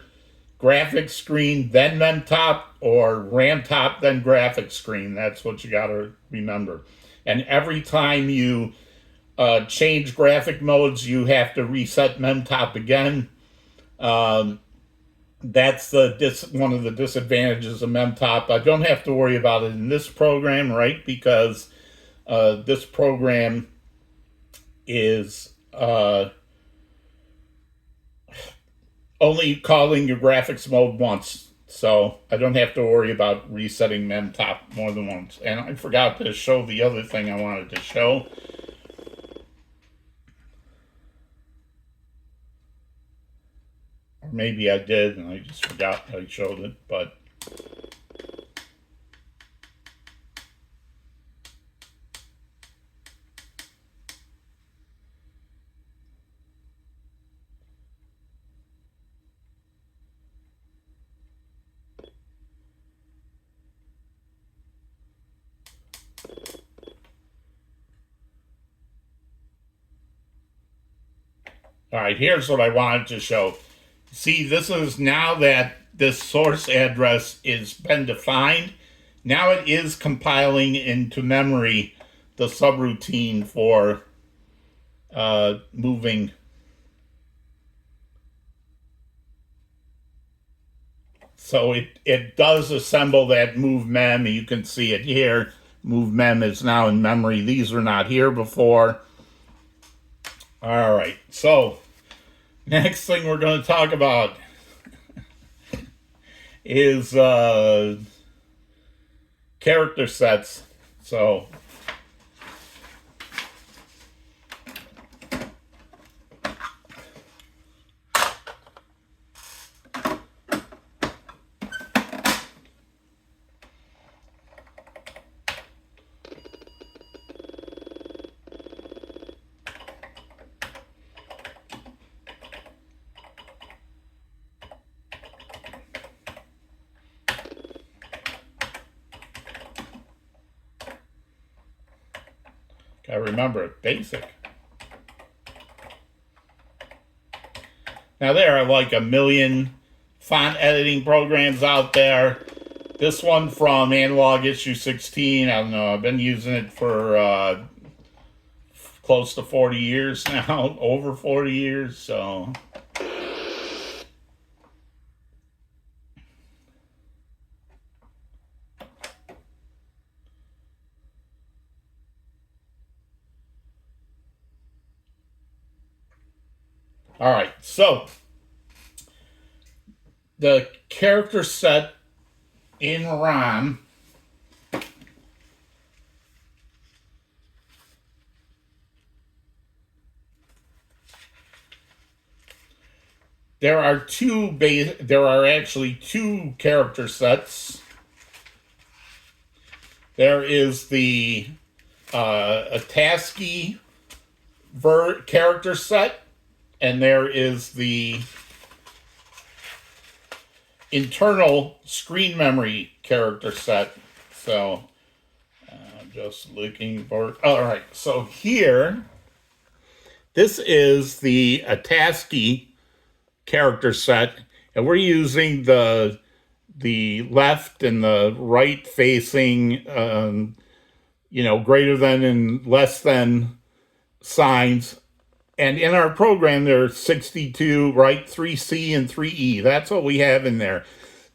graphics screen, then MEMTOP, or RAMTOP, then graphics screen. That's what you got to remember. And every time you change graphic modes, you have to reset MEMTOP again. That's one of the disadvantages of MEMTOP. I don't have to worry about it in this program, right? Because this program is only calling your graphics mode once. So I don't have to worry about resetting MEMTOP more than once. And I forgot to show the other thing I wanted to show. Or maybe I did and I just forgot I showed it, but all right, here's what I wanted to show. See, this is now that this source address is been defined, now it is compiling into memory the subroutine for moving. So it does assemble that move mem. You can see it here. Move mem is now in memory. These were not here before. All right, so next thing we're going to talk about is character sets. So I remember it, basic. Now there are like a million font editing programs out there. This one from Analog Issue 16, I don't know, I've been using it for close to 40 years now, over 40 years, so. All right, so the character set in RAM there are actually two character sets. There is the ATASCII character set, and there is the internal screen memory character set. So just looking for, all right, so here, this is the ATASCII character set, and we're using the left and the right facing, greater than and less than signs. And in our program, there's 62, right? 3C and 3E. That's what we have in there.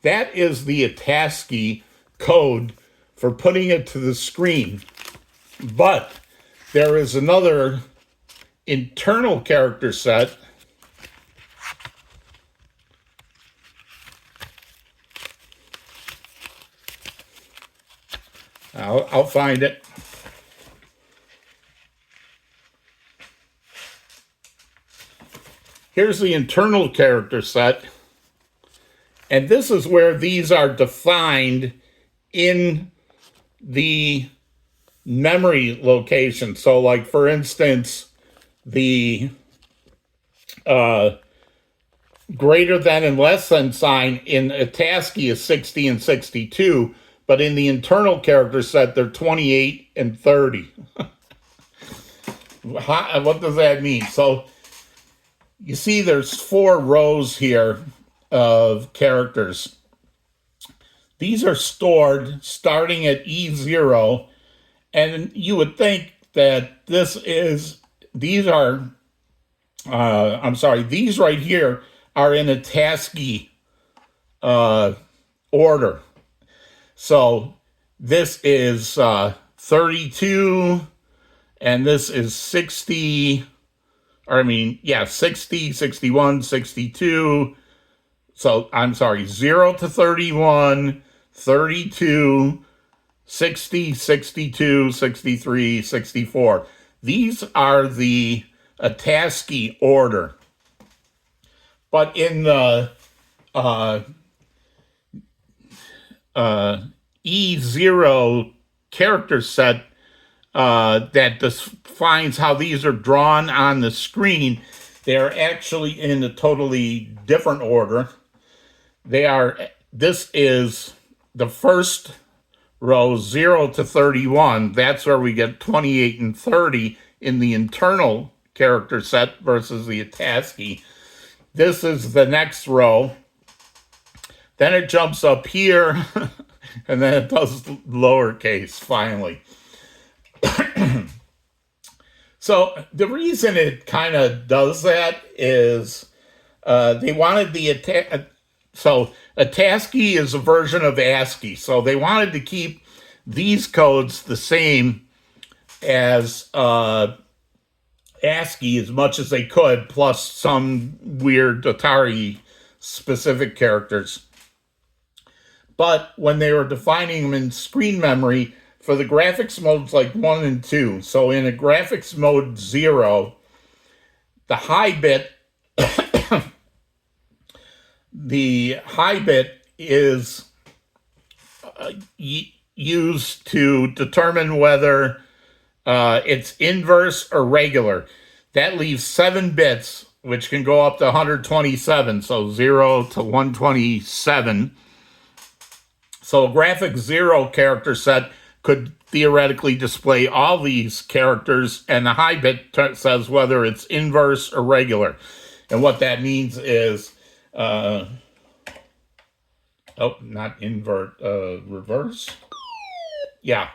That is the ATASCII code for putting it to the screen. But there is another internal character set. I'll find it. Here's the internal character set. And this is where these are defined in the memory location. So like, for instance, the greater than and less than sign in ATASCII is 60 and 62, but in the internal character set, they're 28 and 30. What does that mean? So you see there's 4 rows here of characters. These are stored starting at E0, and you would think that these right here are in ATASCII order. So this is 32, and this is 60, 60, 61, 62. So I'm sorry, 0 to 31, 32, 60, 62, 63, 64. These are the ATASCII order. But in the E0 character set that defines how these are drawn on the screen, they're actually in a totally different order. This is the first row, 0 to 31. That's where we get 28 and 30 in the internal character set versus the ATASCII. This is the next row. Then it jumps up here, and then it does lowercase finally. So the reason it kind of does that is they wanted so ATASCII is a version of ASCII. So they wanted to keep these codes the same as ASCII as much as they could, plus some weird Atari specific characters. But when they were defining them in screen memory, for the graphics modes like 1 and 2, so in a graphics mode 0, the high bit is used to determine whether it's inverse or regular. That leaves 7 bits, which can go up to 127, so 0 to 127. So a graphics 0 character set could theoretically display all these characters, and the high bit says whether it's inverse or regular. And what that means is, not invert, reverse. Yeah.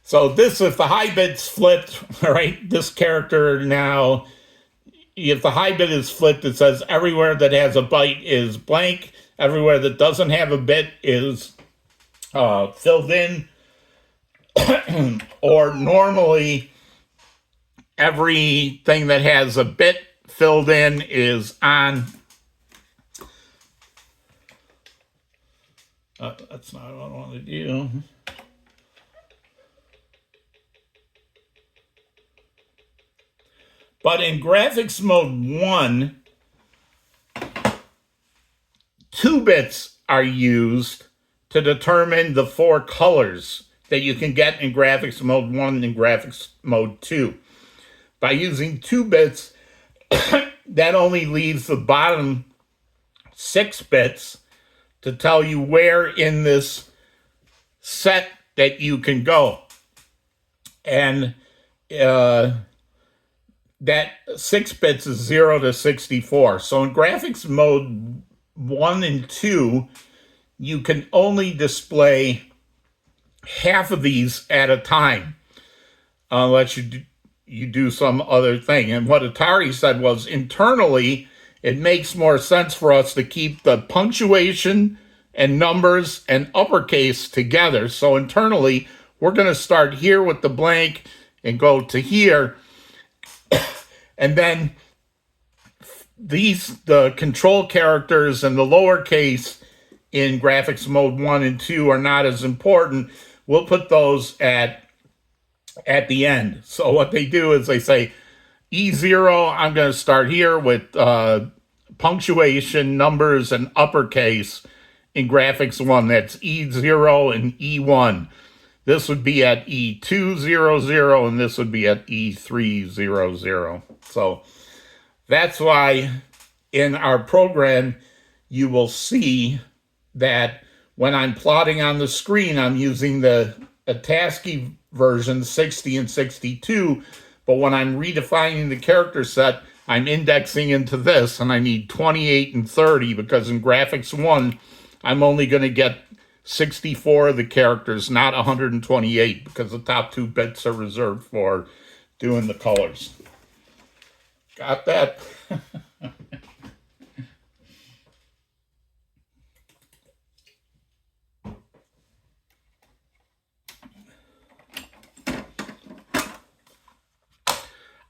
So this, if the high bit's flipped, right, this character now, if the high bit is flipped, it says everywhere that has a byte is blank. Everywhere that doesn't have a bit is filled in. Or normally, everything that has a bit filled in is on. That's not what I want to do. But in graphics mode 1, 2 bits are used to determine the 4 colors that you can get in graphics mode 1 and graphics mode 2. By using 2 bits, that only leaves the bottom 6 bits to tell you where in this set that you can go. And that 6 bits is 0 to 64. So in graphics mode 1 and 2, you can only display half of these at a time, unless you do some other thing. And what Atari said was, internally, it makes more sense for us to keep the punctuation and numbers and uppercase together. So internally, we're going to start here with the blank and go to here. And then the control characters and the lowercase in graphics mode 1 and 2 are not as important. We'll put those at the end. So what they do is they say, E0, I'm going to start here with punctuation, numbers, and uppercase. in graphics 1, that's E0 and E1. This would be at E200, and this would be at E300. So that's why in our program, you will see that when I'm plotting on the screen, I'm using the ATASCII version 60 and 62, but when I'm redefining the character set, I'm indexing into this, and I need 28 and 30, because in graphics 1, I'm only going to get 64 of the characters, not 128, because the top 2 bits are reserved for doing the colors. Got that?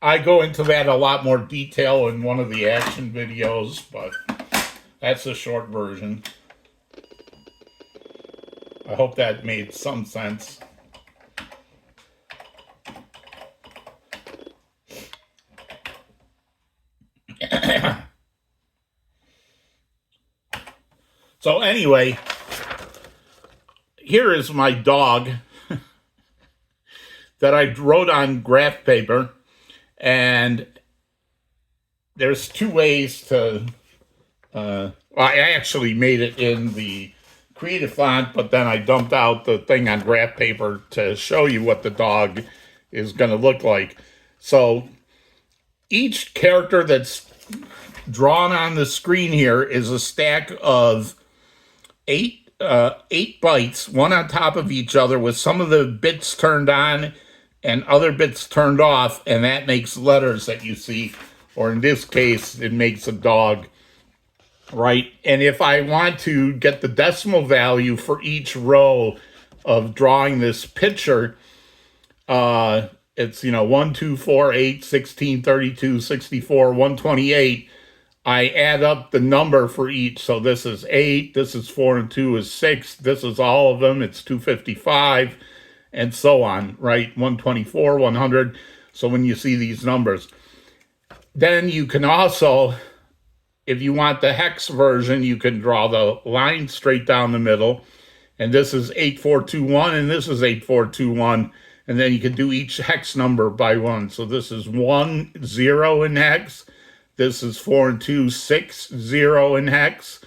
I go into that a lot more detail in one of the action videos, but that's a short version. I hope that made some sense. So anyway, here is my dog that I wrote on graph paper, and there's 2 ways to, I actually made it in the creative font, but then I dumped out the thing on graph paper to show you what the dog is going to look like. So each character that's drawn on the screen here is a stack of 8 bytes, one on top of each other, with some of the bits turned on and other bits turned off, and that makes letters that you see, or in this case, it makes a dog, right? And if I want to get the decimal value for each row of drawing this picture, it's, 1, 2, 4, 8, 16, 32, 64, 128. I add up the number for each. So this is 8, this is 4 and 2 is 6, this is all of them, it's 255, and so on, right? 124, 100. So when you see these numbers, then you can also, if you want the hex version, you can draw the line straight down the middle, and this is 8421, and this is 8421, and then you can do each hex number by 1. So this is 1, 0 in hex. This is 4 and 2, 6, 0 in hex.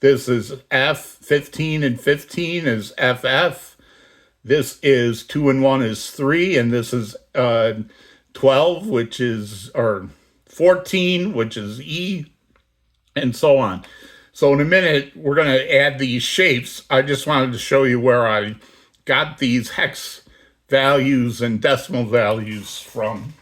This is F, 15 and 15 is FF. This is 2 and 1 is 3, and this is 12, which is, or 14, which is E, and so on. So in a minute, we're going to add these shapes. I just wanted to show you where I got these hex values and decimal values from.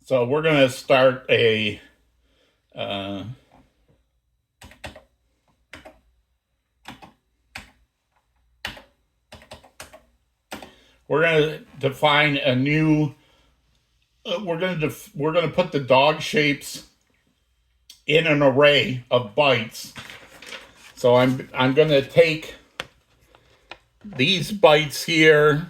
So we're going to start a we're going to define a new. We're going to put the dog shapes in an array of bytes. So I'm going to take these bytes here,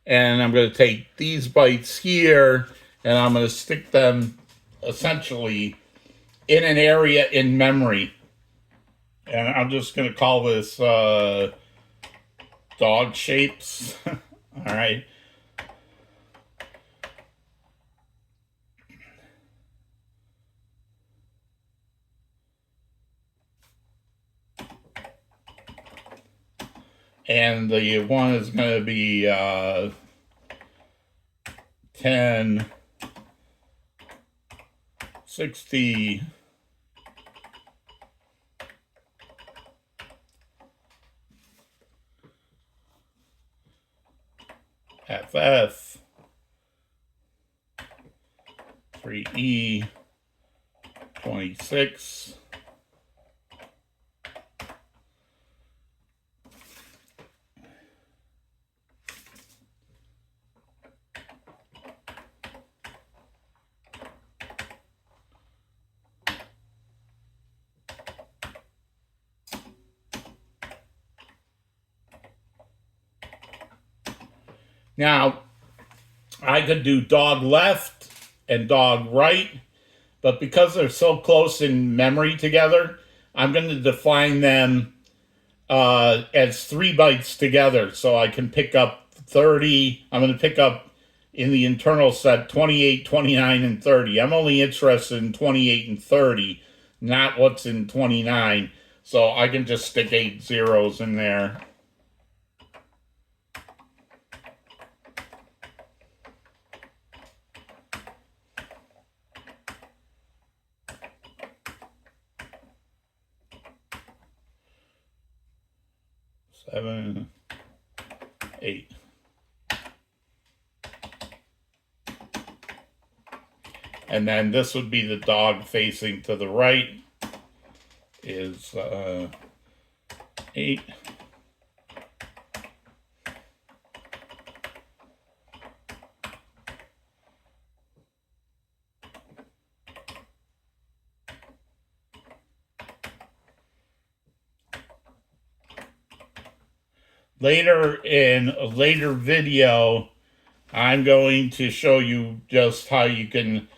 and I'm going to take these bytes here, and I'm going to stick them essentially in an area in memory. And I'm just going to call this dog shapes. All right. And the one is going to be 10, 60, FF, 3E, 26, Now, I could do dog left and dog right, but because they're so close in memory together, I'm going to define them as 3 bytes together. So I can pick up 30. I'm going to pick up in the internal set 28, 29, and 30. I'm only interested in 28 and 30, not what's in 29. So I can just stick 8 zeros in there. Seven, 8. And then this would be the dog facing to the right is 8. Later in a later video, I'm going to show you just how you can,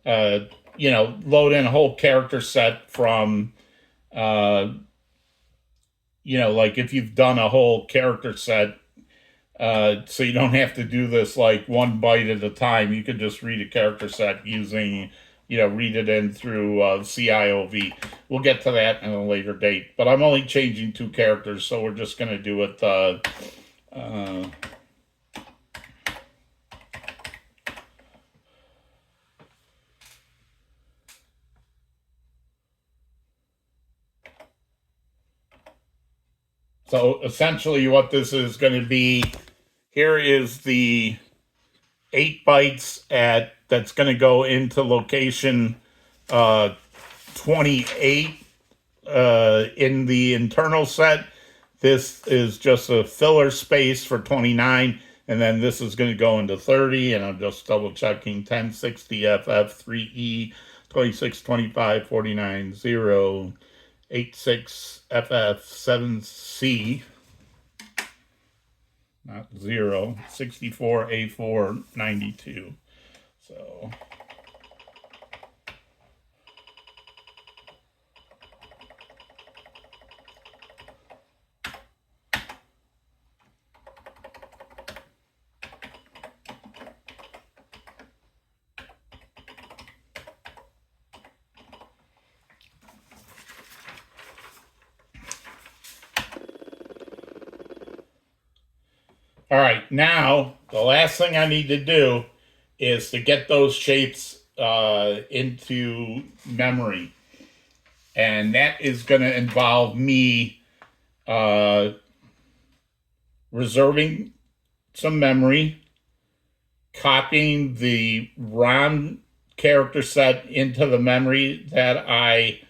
load in a whole character set from, like if you've done a whole character set, so you don't have to do this like 1 byte at a time. You could just read a character set using, read it in through CIOV. We'll get to that in a later date. But I'm only changing 2 characters, so we're just going to do it. So essentially what this is going to be, here is the 8 bytes that's going to go into location 28 in the internal set. This is just a filler space for 29, and then this is going to go into 30, and I'm just double checking 1060 FF 3E 2625 49 0 86 FF 7C, not 0, 64 A4 92. So all right, now the last thing I need to do is to get those shapes into memory. And that is going to involve me reserving some memory, copying the ROM character set into the memory that I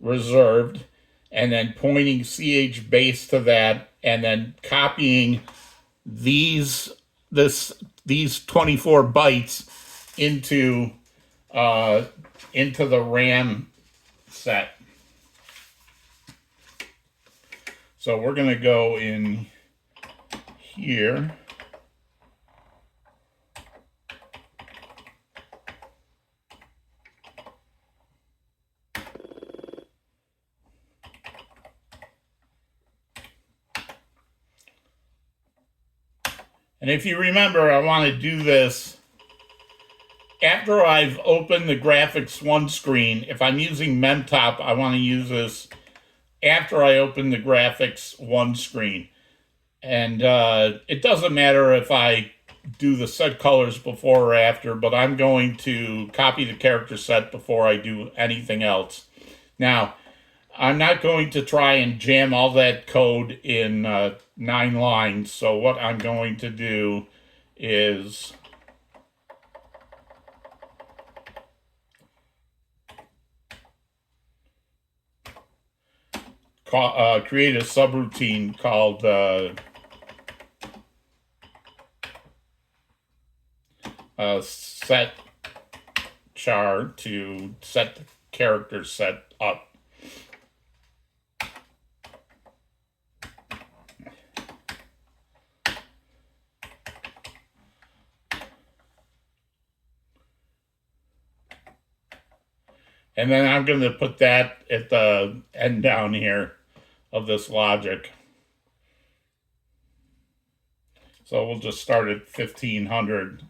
reserved, and then pointing CH base to that, and then copying these 24 bytes into the RAM set. So we're going to go in here. And if you remember, I want to do this after I've opened the graphics 1 screen. If I'm using MEMTOP, I want to use this after I open the graphics 1 screen. And it doesn't matter if I do the set colors before or after, but I'm going to copy the character set before I do anything else. Now, I'm not going to try and jam all that code in 9 lines. So what I'm going to do is create a subroutine called set char to set the character set up. And then I'm going to put that at the end down here of this logic. So we'll just start at 1500.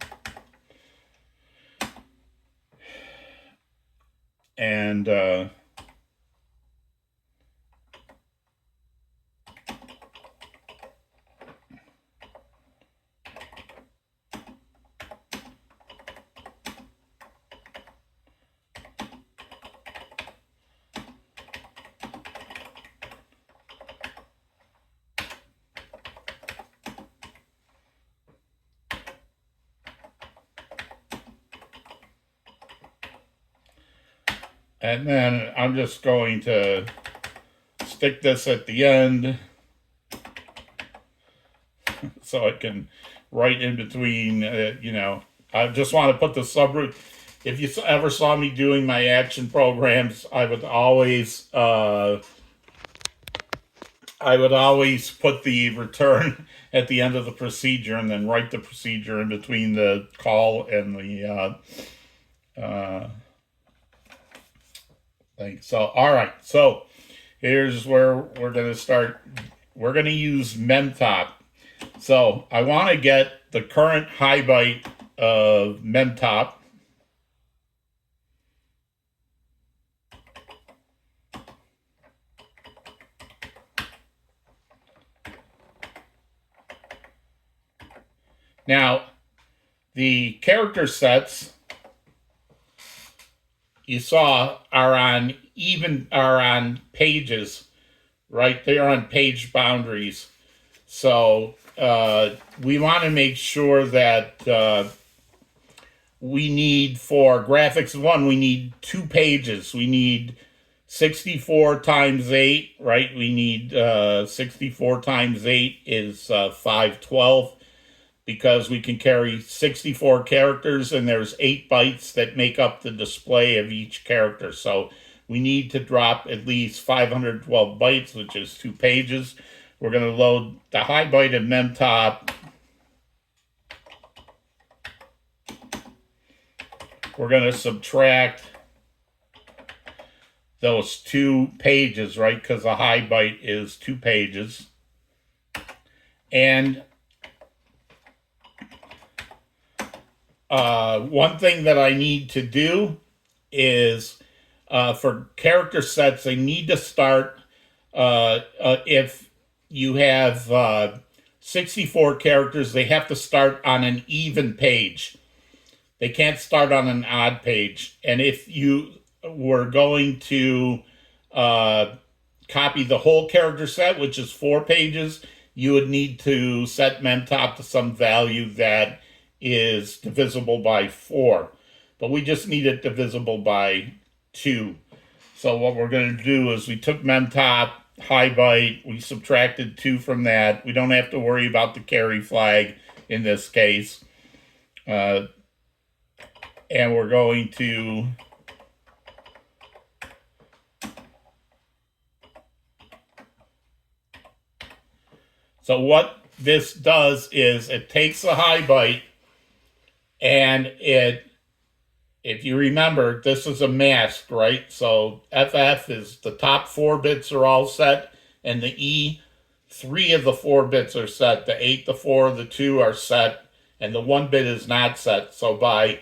And then I'm just going to stick this at the end so it can right in between, you know, I just want to put the subroutine. If you ever saw me doing my action programs, I would always put the return at the end of the procedure and then write the procedure in between the call and the thing. So, all right. So here's where we're going to start. We're going to use MEMTOP. So I want to get the current high byte of MEMTOP. Now, the character sets you saw are on pages, right? They're on page boundaries. So we want to make sure that we need, for graphics 1, we need 2 pages. We need 64 times 8, right? We need 64 times 8 is 512, because we can carry 64 characters and there's 8 bytes that make up the display of each character. So we need to drop at least 512 bytes, which is 2 pages. We're going to load the high byte of MEMTOP. We're going to subtract those 2 pages, right? Because the high byte is 2 pages. And one thing that I need to do is for character sets, they need to start, if you have 64 characters, they have to start on an even page. They can't start on an odd page. And if you were going to copy the whole character set, which is 4 pages, you would need to set MEMTOP to some value that is divisible by 4. But we just need it divisible by 2. So what we're going to do is we took MEMTOP, high byte, we subtracted 2 from that. We don't have to worry about the carry flag in this case. And we're going to so what this does is it takes the high byte and it, if you remember, this is a mask, right? So FF is the top 4 bits are all set, and the E, 3 of the 4 bits are set. The 8, the 4, the 2 are set, and the 1 bit is not set. So by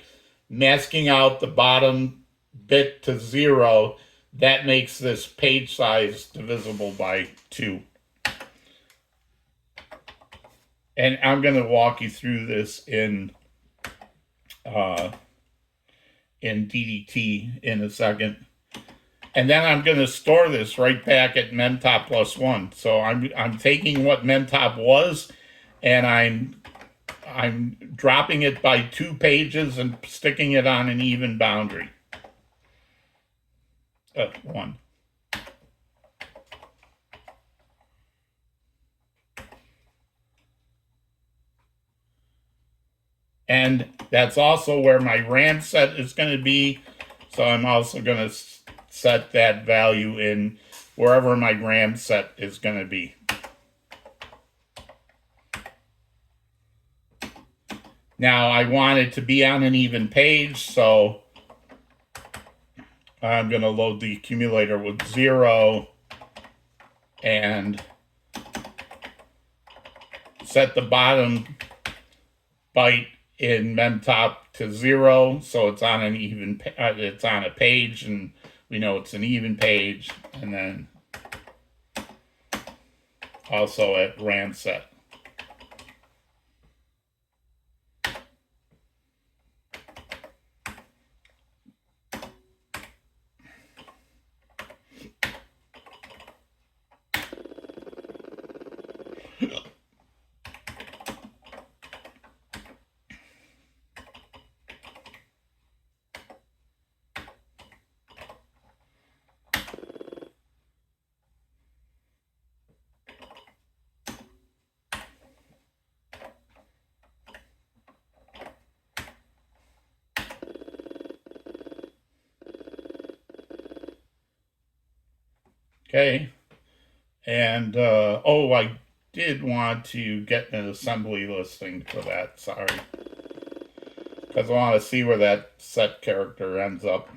masking out the bottom bit to 0, that makes this page size divisible by 2. And I'm going to walk you through this in DDT in a second. And then I'm going to store this right back at MEMTOP plus 1. So I'm taking what MEMTOP was, and I'm dropping it by 2 pages and sticking it on an even boundary. 1. And that's also where my RAM set is going to be. So I'm also going to set that value in wherever my RAM set is going to be. Now I want it to be on an even page, so I'm going to load the accumulator with 0 and set the bottom byte in MEMTOP to 0, so it's on an even, it's on a page, and we know it's an even page, and then also at RAM set. Okay, and oh, I did want to get an assembly listing for that, sorry, because I want to see where that set character ends up.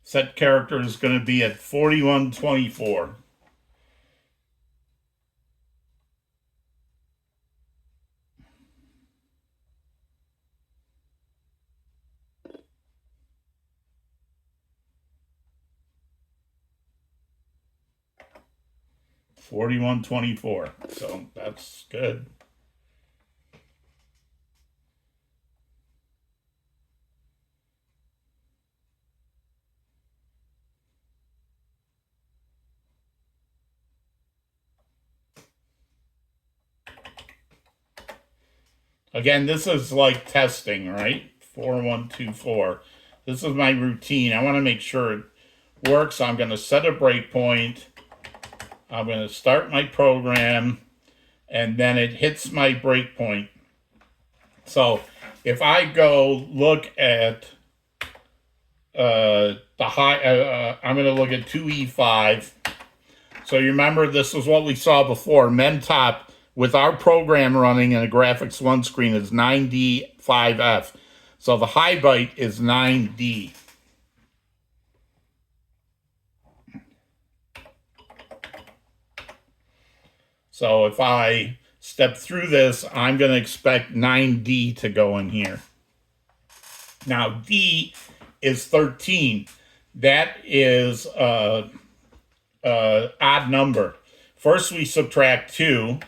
Set character is going to be at 4124. So that's good. Again, this is like testing, right? 4124. This is my routine. I want to make sure it works. I'm going to set a breakpoint. I'm going to start my program, and then it hits my breakpoint. So if I go look at the high, I'm going to look at 2E5. So you remember this is what we saw before. MEMTOP with our program running in a graphics 1 screen is 9D5F. So the high byte is 9D. So if I step through this, I'm going to expect 9D to go in here. Now D is 13. That is odd number. First we subtract 2.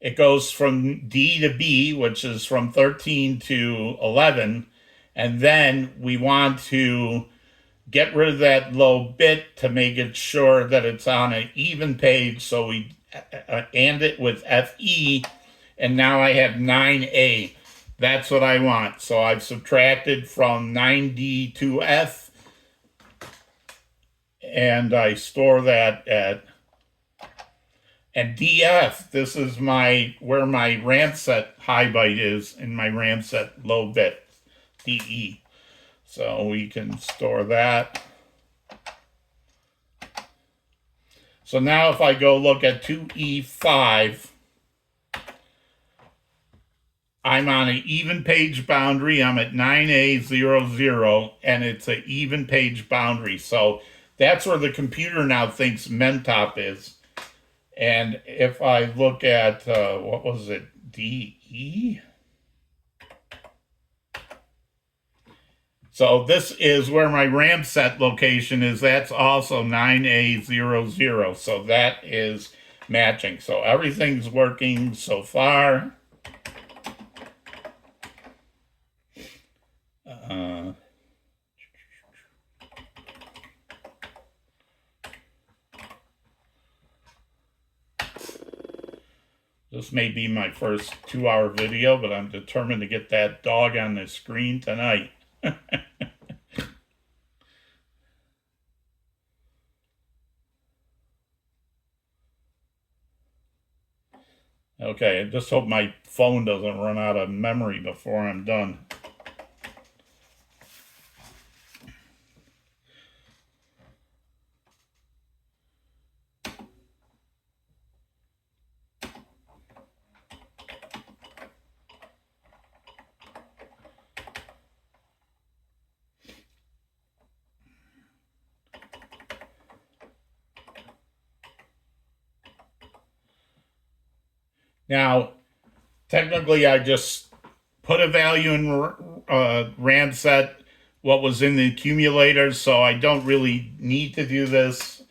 It goes from D to B, which is from 13 to 11. And then we want to get rid of that low bit to make it sure that it's on an even page. So we AND it with FE, and now I have 9A. That's what I want. So I've subtracted from 9D to F, and I store that at, and DF, this is where my RAM set high byte is in my RAM set low bit, DE. So we can store that. So now if I go look at 2E5, I'm on an even page boundary. I'm at 9A00, and it's an even page boundary. So that's where the computer now thinks MEMTOP is. And if I look at, what was it, DE? So this is where my RAM set location is. That's also 9A00. So that is matching. So everything's working so far. This may be my first 2-hour video, but I'm determined to get that dog on the screen tonight. Okay, I just hope my phone doesn't run out of memory before I'm done. Now, technically, I just put a value in RAM set what was in the accumulator, so I don't really need to do this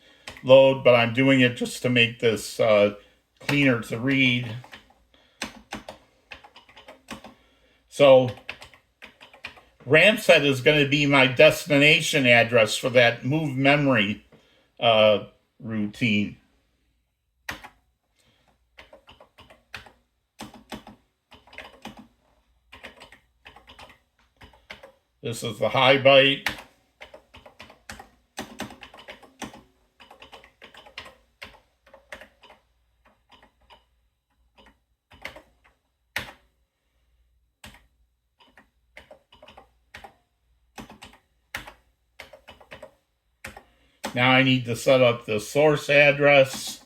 load, but I'm doing it just to make this cleaner to read. So RAM set is going to be my destination address for that move memory routine. This is the high byte. Now I need to set up the source address.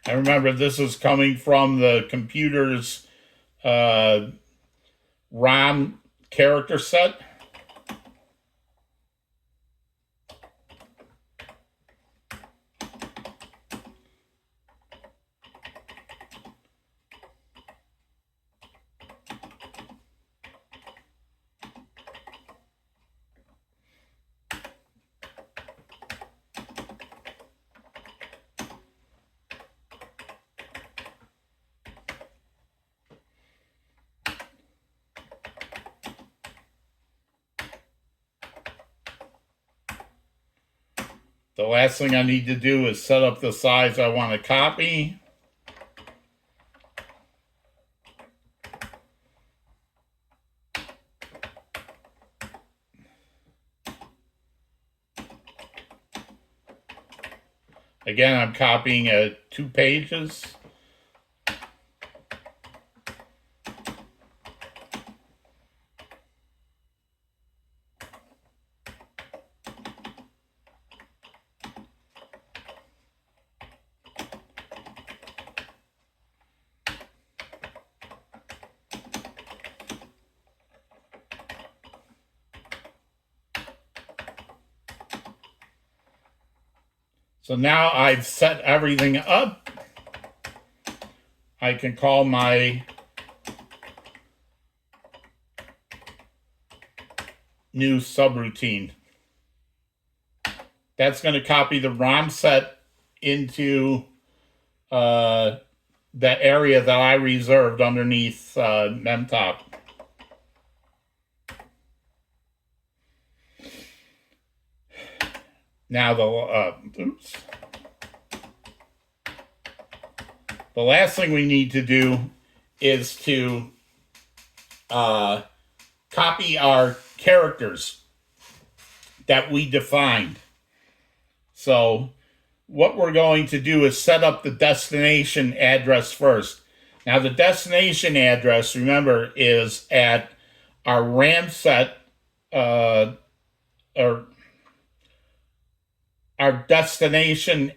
I remember this is coming from the computer's ROM character set. The last thing I need to do is set up the size I want to copy. Again, I'm copying 2 pages. So now I've set everything up. I can call my new subroutine. That's going to copy the ROM set into the area that I reserved underneath MEMTOP. Now the last thing we need to do is to copy our characters that we defined. So what we're going to do is set up the destination address first. Now the destination address, remember, is at our RAM set or our destination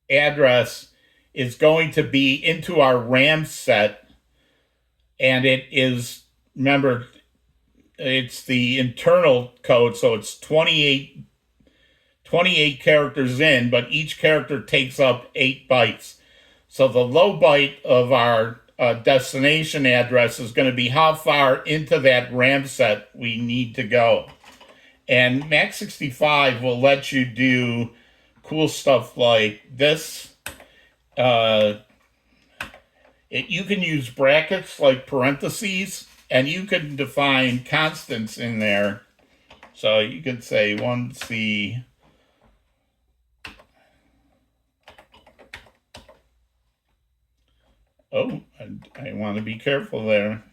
address is going to be into our RAM set, and it is, remember, it's the internal code, so it's 28 characters in, but each character takes up 8 bytes. So the low byte of our destination address is going to be how far into that RAM set we need to go. And Max65 will let you do cool stuff like this. You can use brackets like parentheses, and you can define constants in there. So you could say 1C. Oh, I want to be careful there.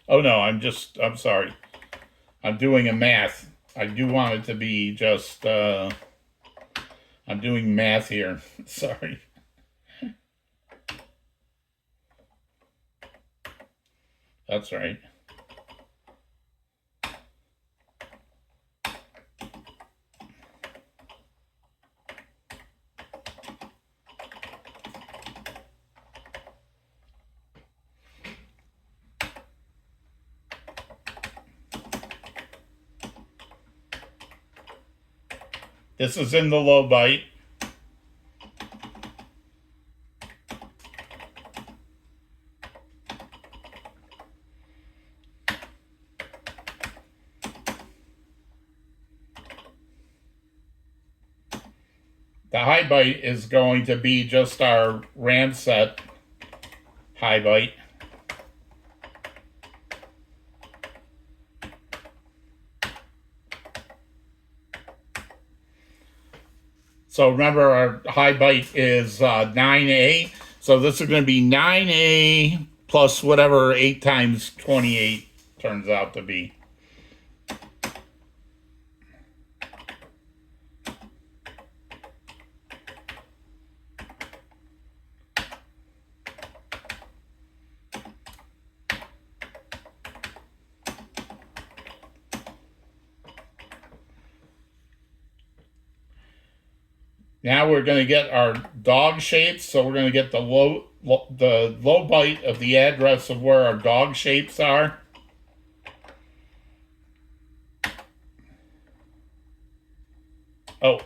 Oh no, I'm sorry. I'm doing a math. I do want it to be just, I'm doing math here. Sorry. That's right. This is in the low byte. The high byte is going to be just our RAM set high byte. So remember, our high byte is 9A. So this is going to be 9A plus whatever 8 times 28 turns out to be. Now we're going to get our dog shapes. So we're going to get the low byte of the address of where our dog shapes are. Oh.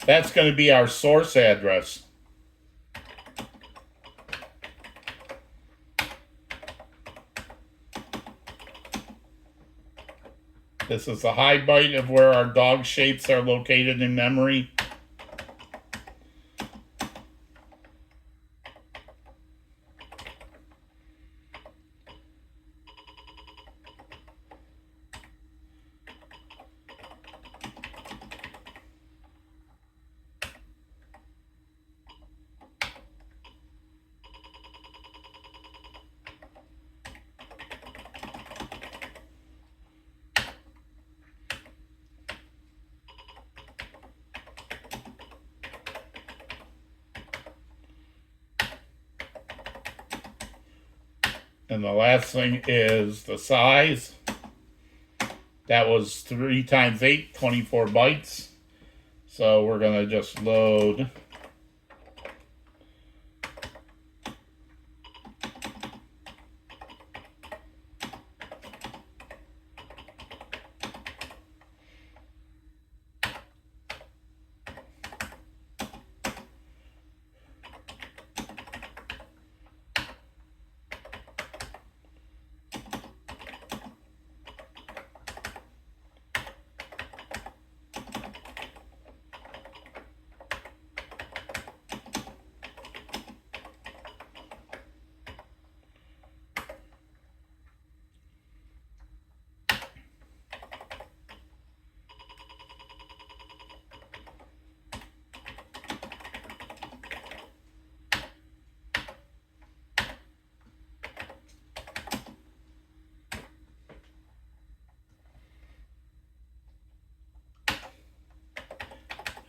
That's going to be our source address. This is the high byte of where our dog shapes are located in memory. And the last thing is the size. That was 3 times 8, 24 bytes. So we're going to just load.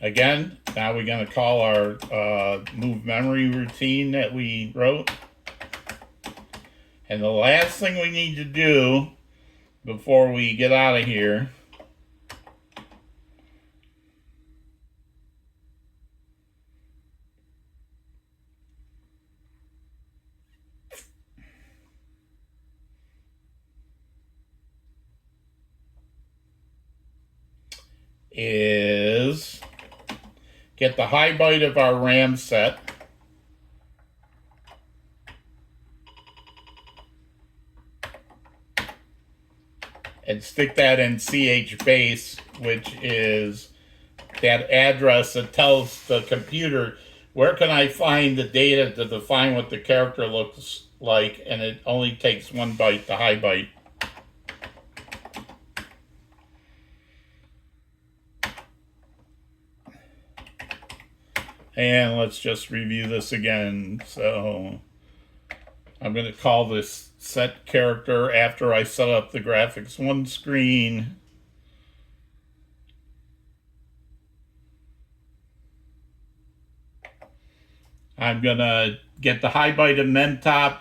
Again, now we're going to call our move memory routine that we wrote. And the last thing we need to do before we get out of here is get the high byte of our RAM set. And stick that in CH base, which is that address that tells the computer where can I find the data to define what the character looks like, and it only takes 1 byte, the high byte. And let's just review this again. So I'm going to call this set character after I set up the graphics 1 screen. I'm going to get the high byte of MEMTOP,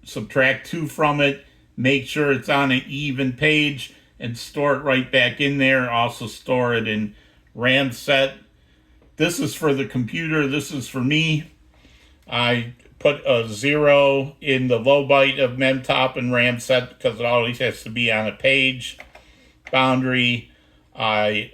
subtract 2 from it, make sure it's on an even page, and store it right back in there. Also store it in RAM set. This is for the computer. This is for me. I put a 0 in the low byte of MEMTOP and RAM set because it always has to be on a page. Boundary, I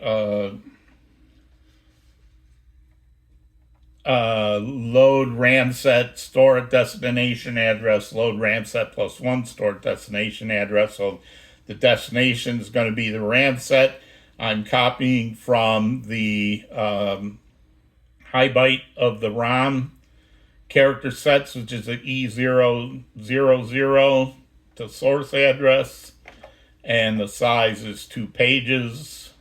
load RAM set, store at destination address, load RAM set +1, store at destination address. So the destination is going to be the RAM set. I'm copying from the high byte of the ROM character sets, which is an E000 to source address, and the size is 2 pages,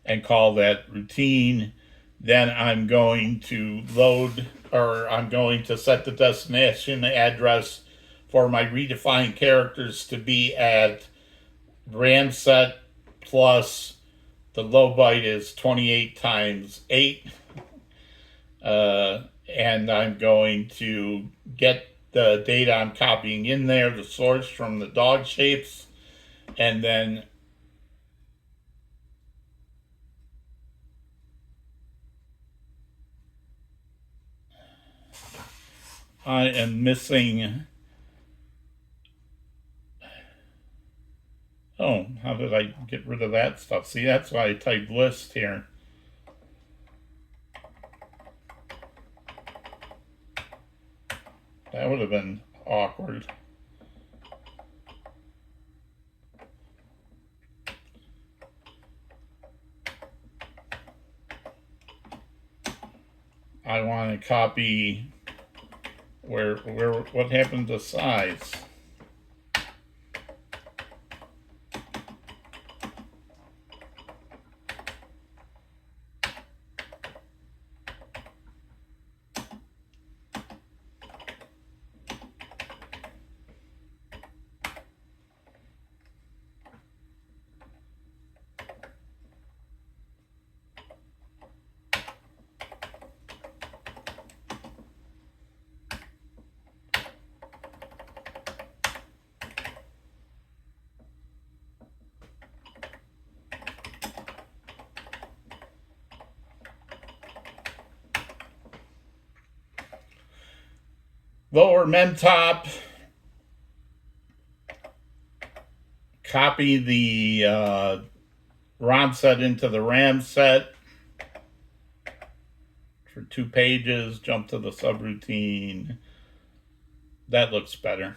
and call that routine. Then I'm going to I'm going to set the destination address for my redefined characters to be at RAM set plus the low byte is 28 times 8. And I'm going to get the data I'm copying in there, the source from the dog shapes, and then I am missing. Oh, how did I get rid of that stuff? See, that's why I typed list here. That would have been awkward. I want to copy what happened to size. Lower MEMTOP, copy the ROM set into the RAM set for 2 pages, jump to the subroutine. That looks better.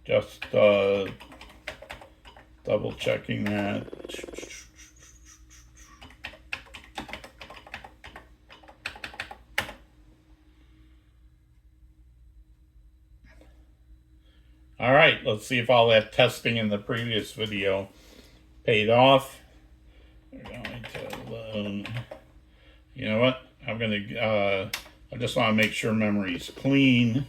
Just double checking that. All right, let's see if all that testing in the previous video paid off. We're going to load. You know what? I'm going to, I just want to make sure memory's clean.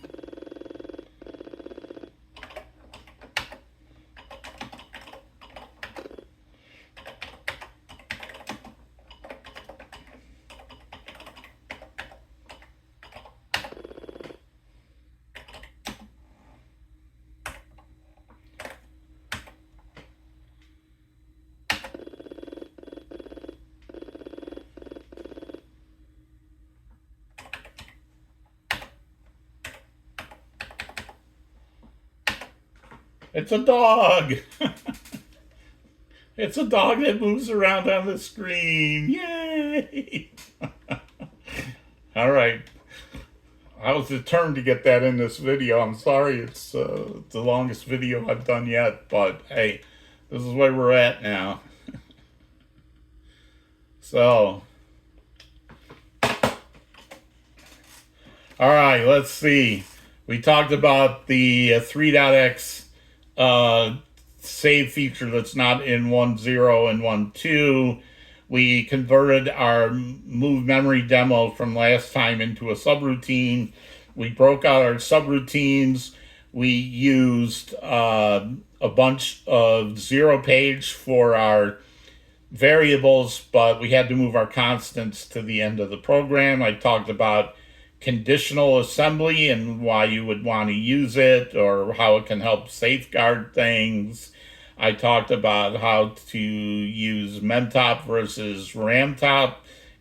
It's a dog. It's a dog that moves around on the screen. Yay! All right. I was determined to get that in this video. I'm sorry it's the longest video I've done yet, but hey, this is where we're at now. So, all right, let's see. We talked about the 3.x save feature that's not in 1.0 and 1.2. We converted our move memory demo from last time into a subroutine. We broke out our subroutines. We used a bunch of 0 page for our variables, but we had to move our constants to the end of the program. I talked about conditional assembly and why you would want to use it or how it can help safeguard things. I talked about how to use MEMTOP versus RAMTOP,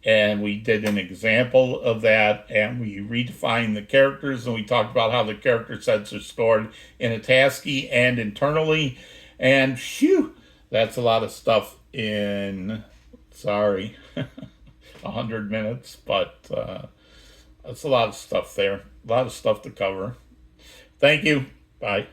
and we did an example of that, and we redefined the characters, and we talked about how the character sets are stored in ATASCII and internally. And phew, that's a lot of stuff in, sorry, 100 minutes, but that's a lot of stuff there. A lot of stuff to cover. Thank you. Bye.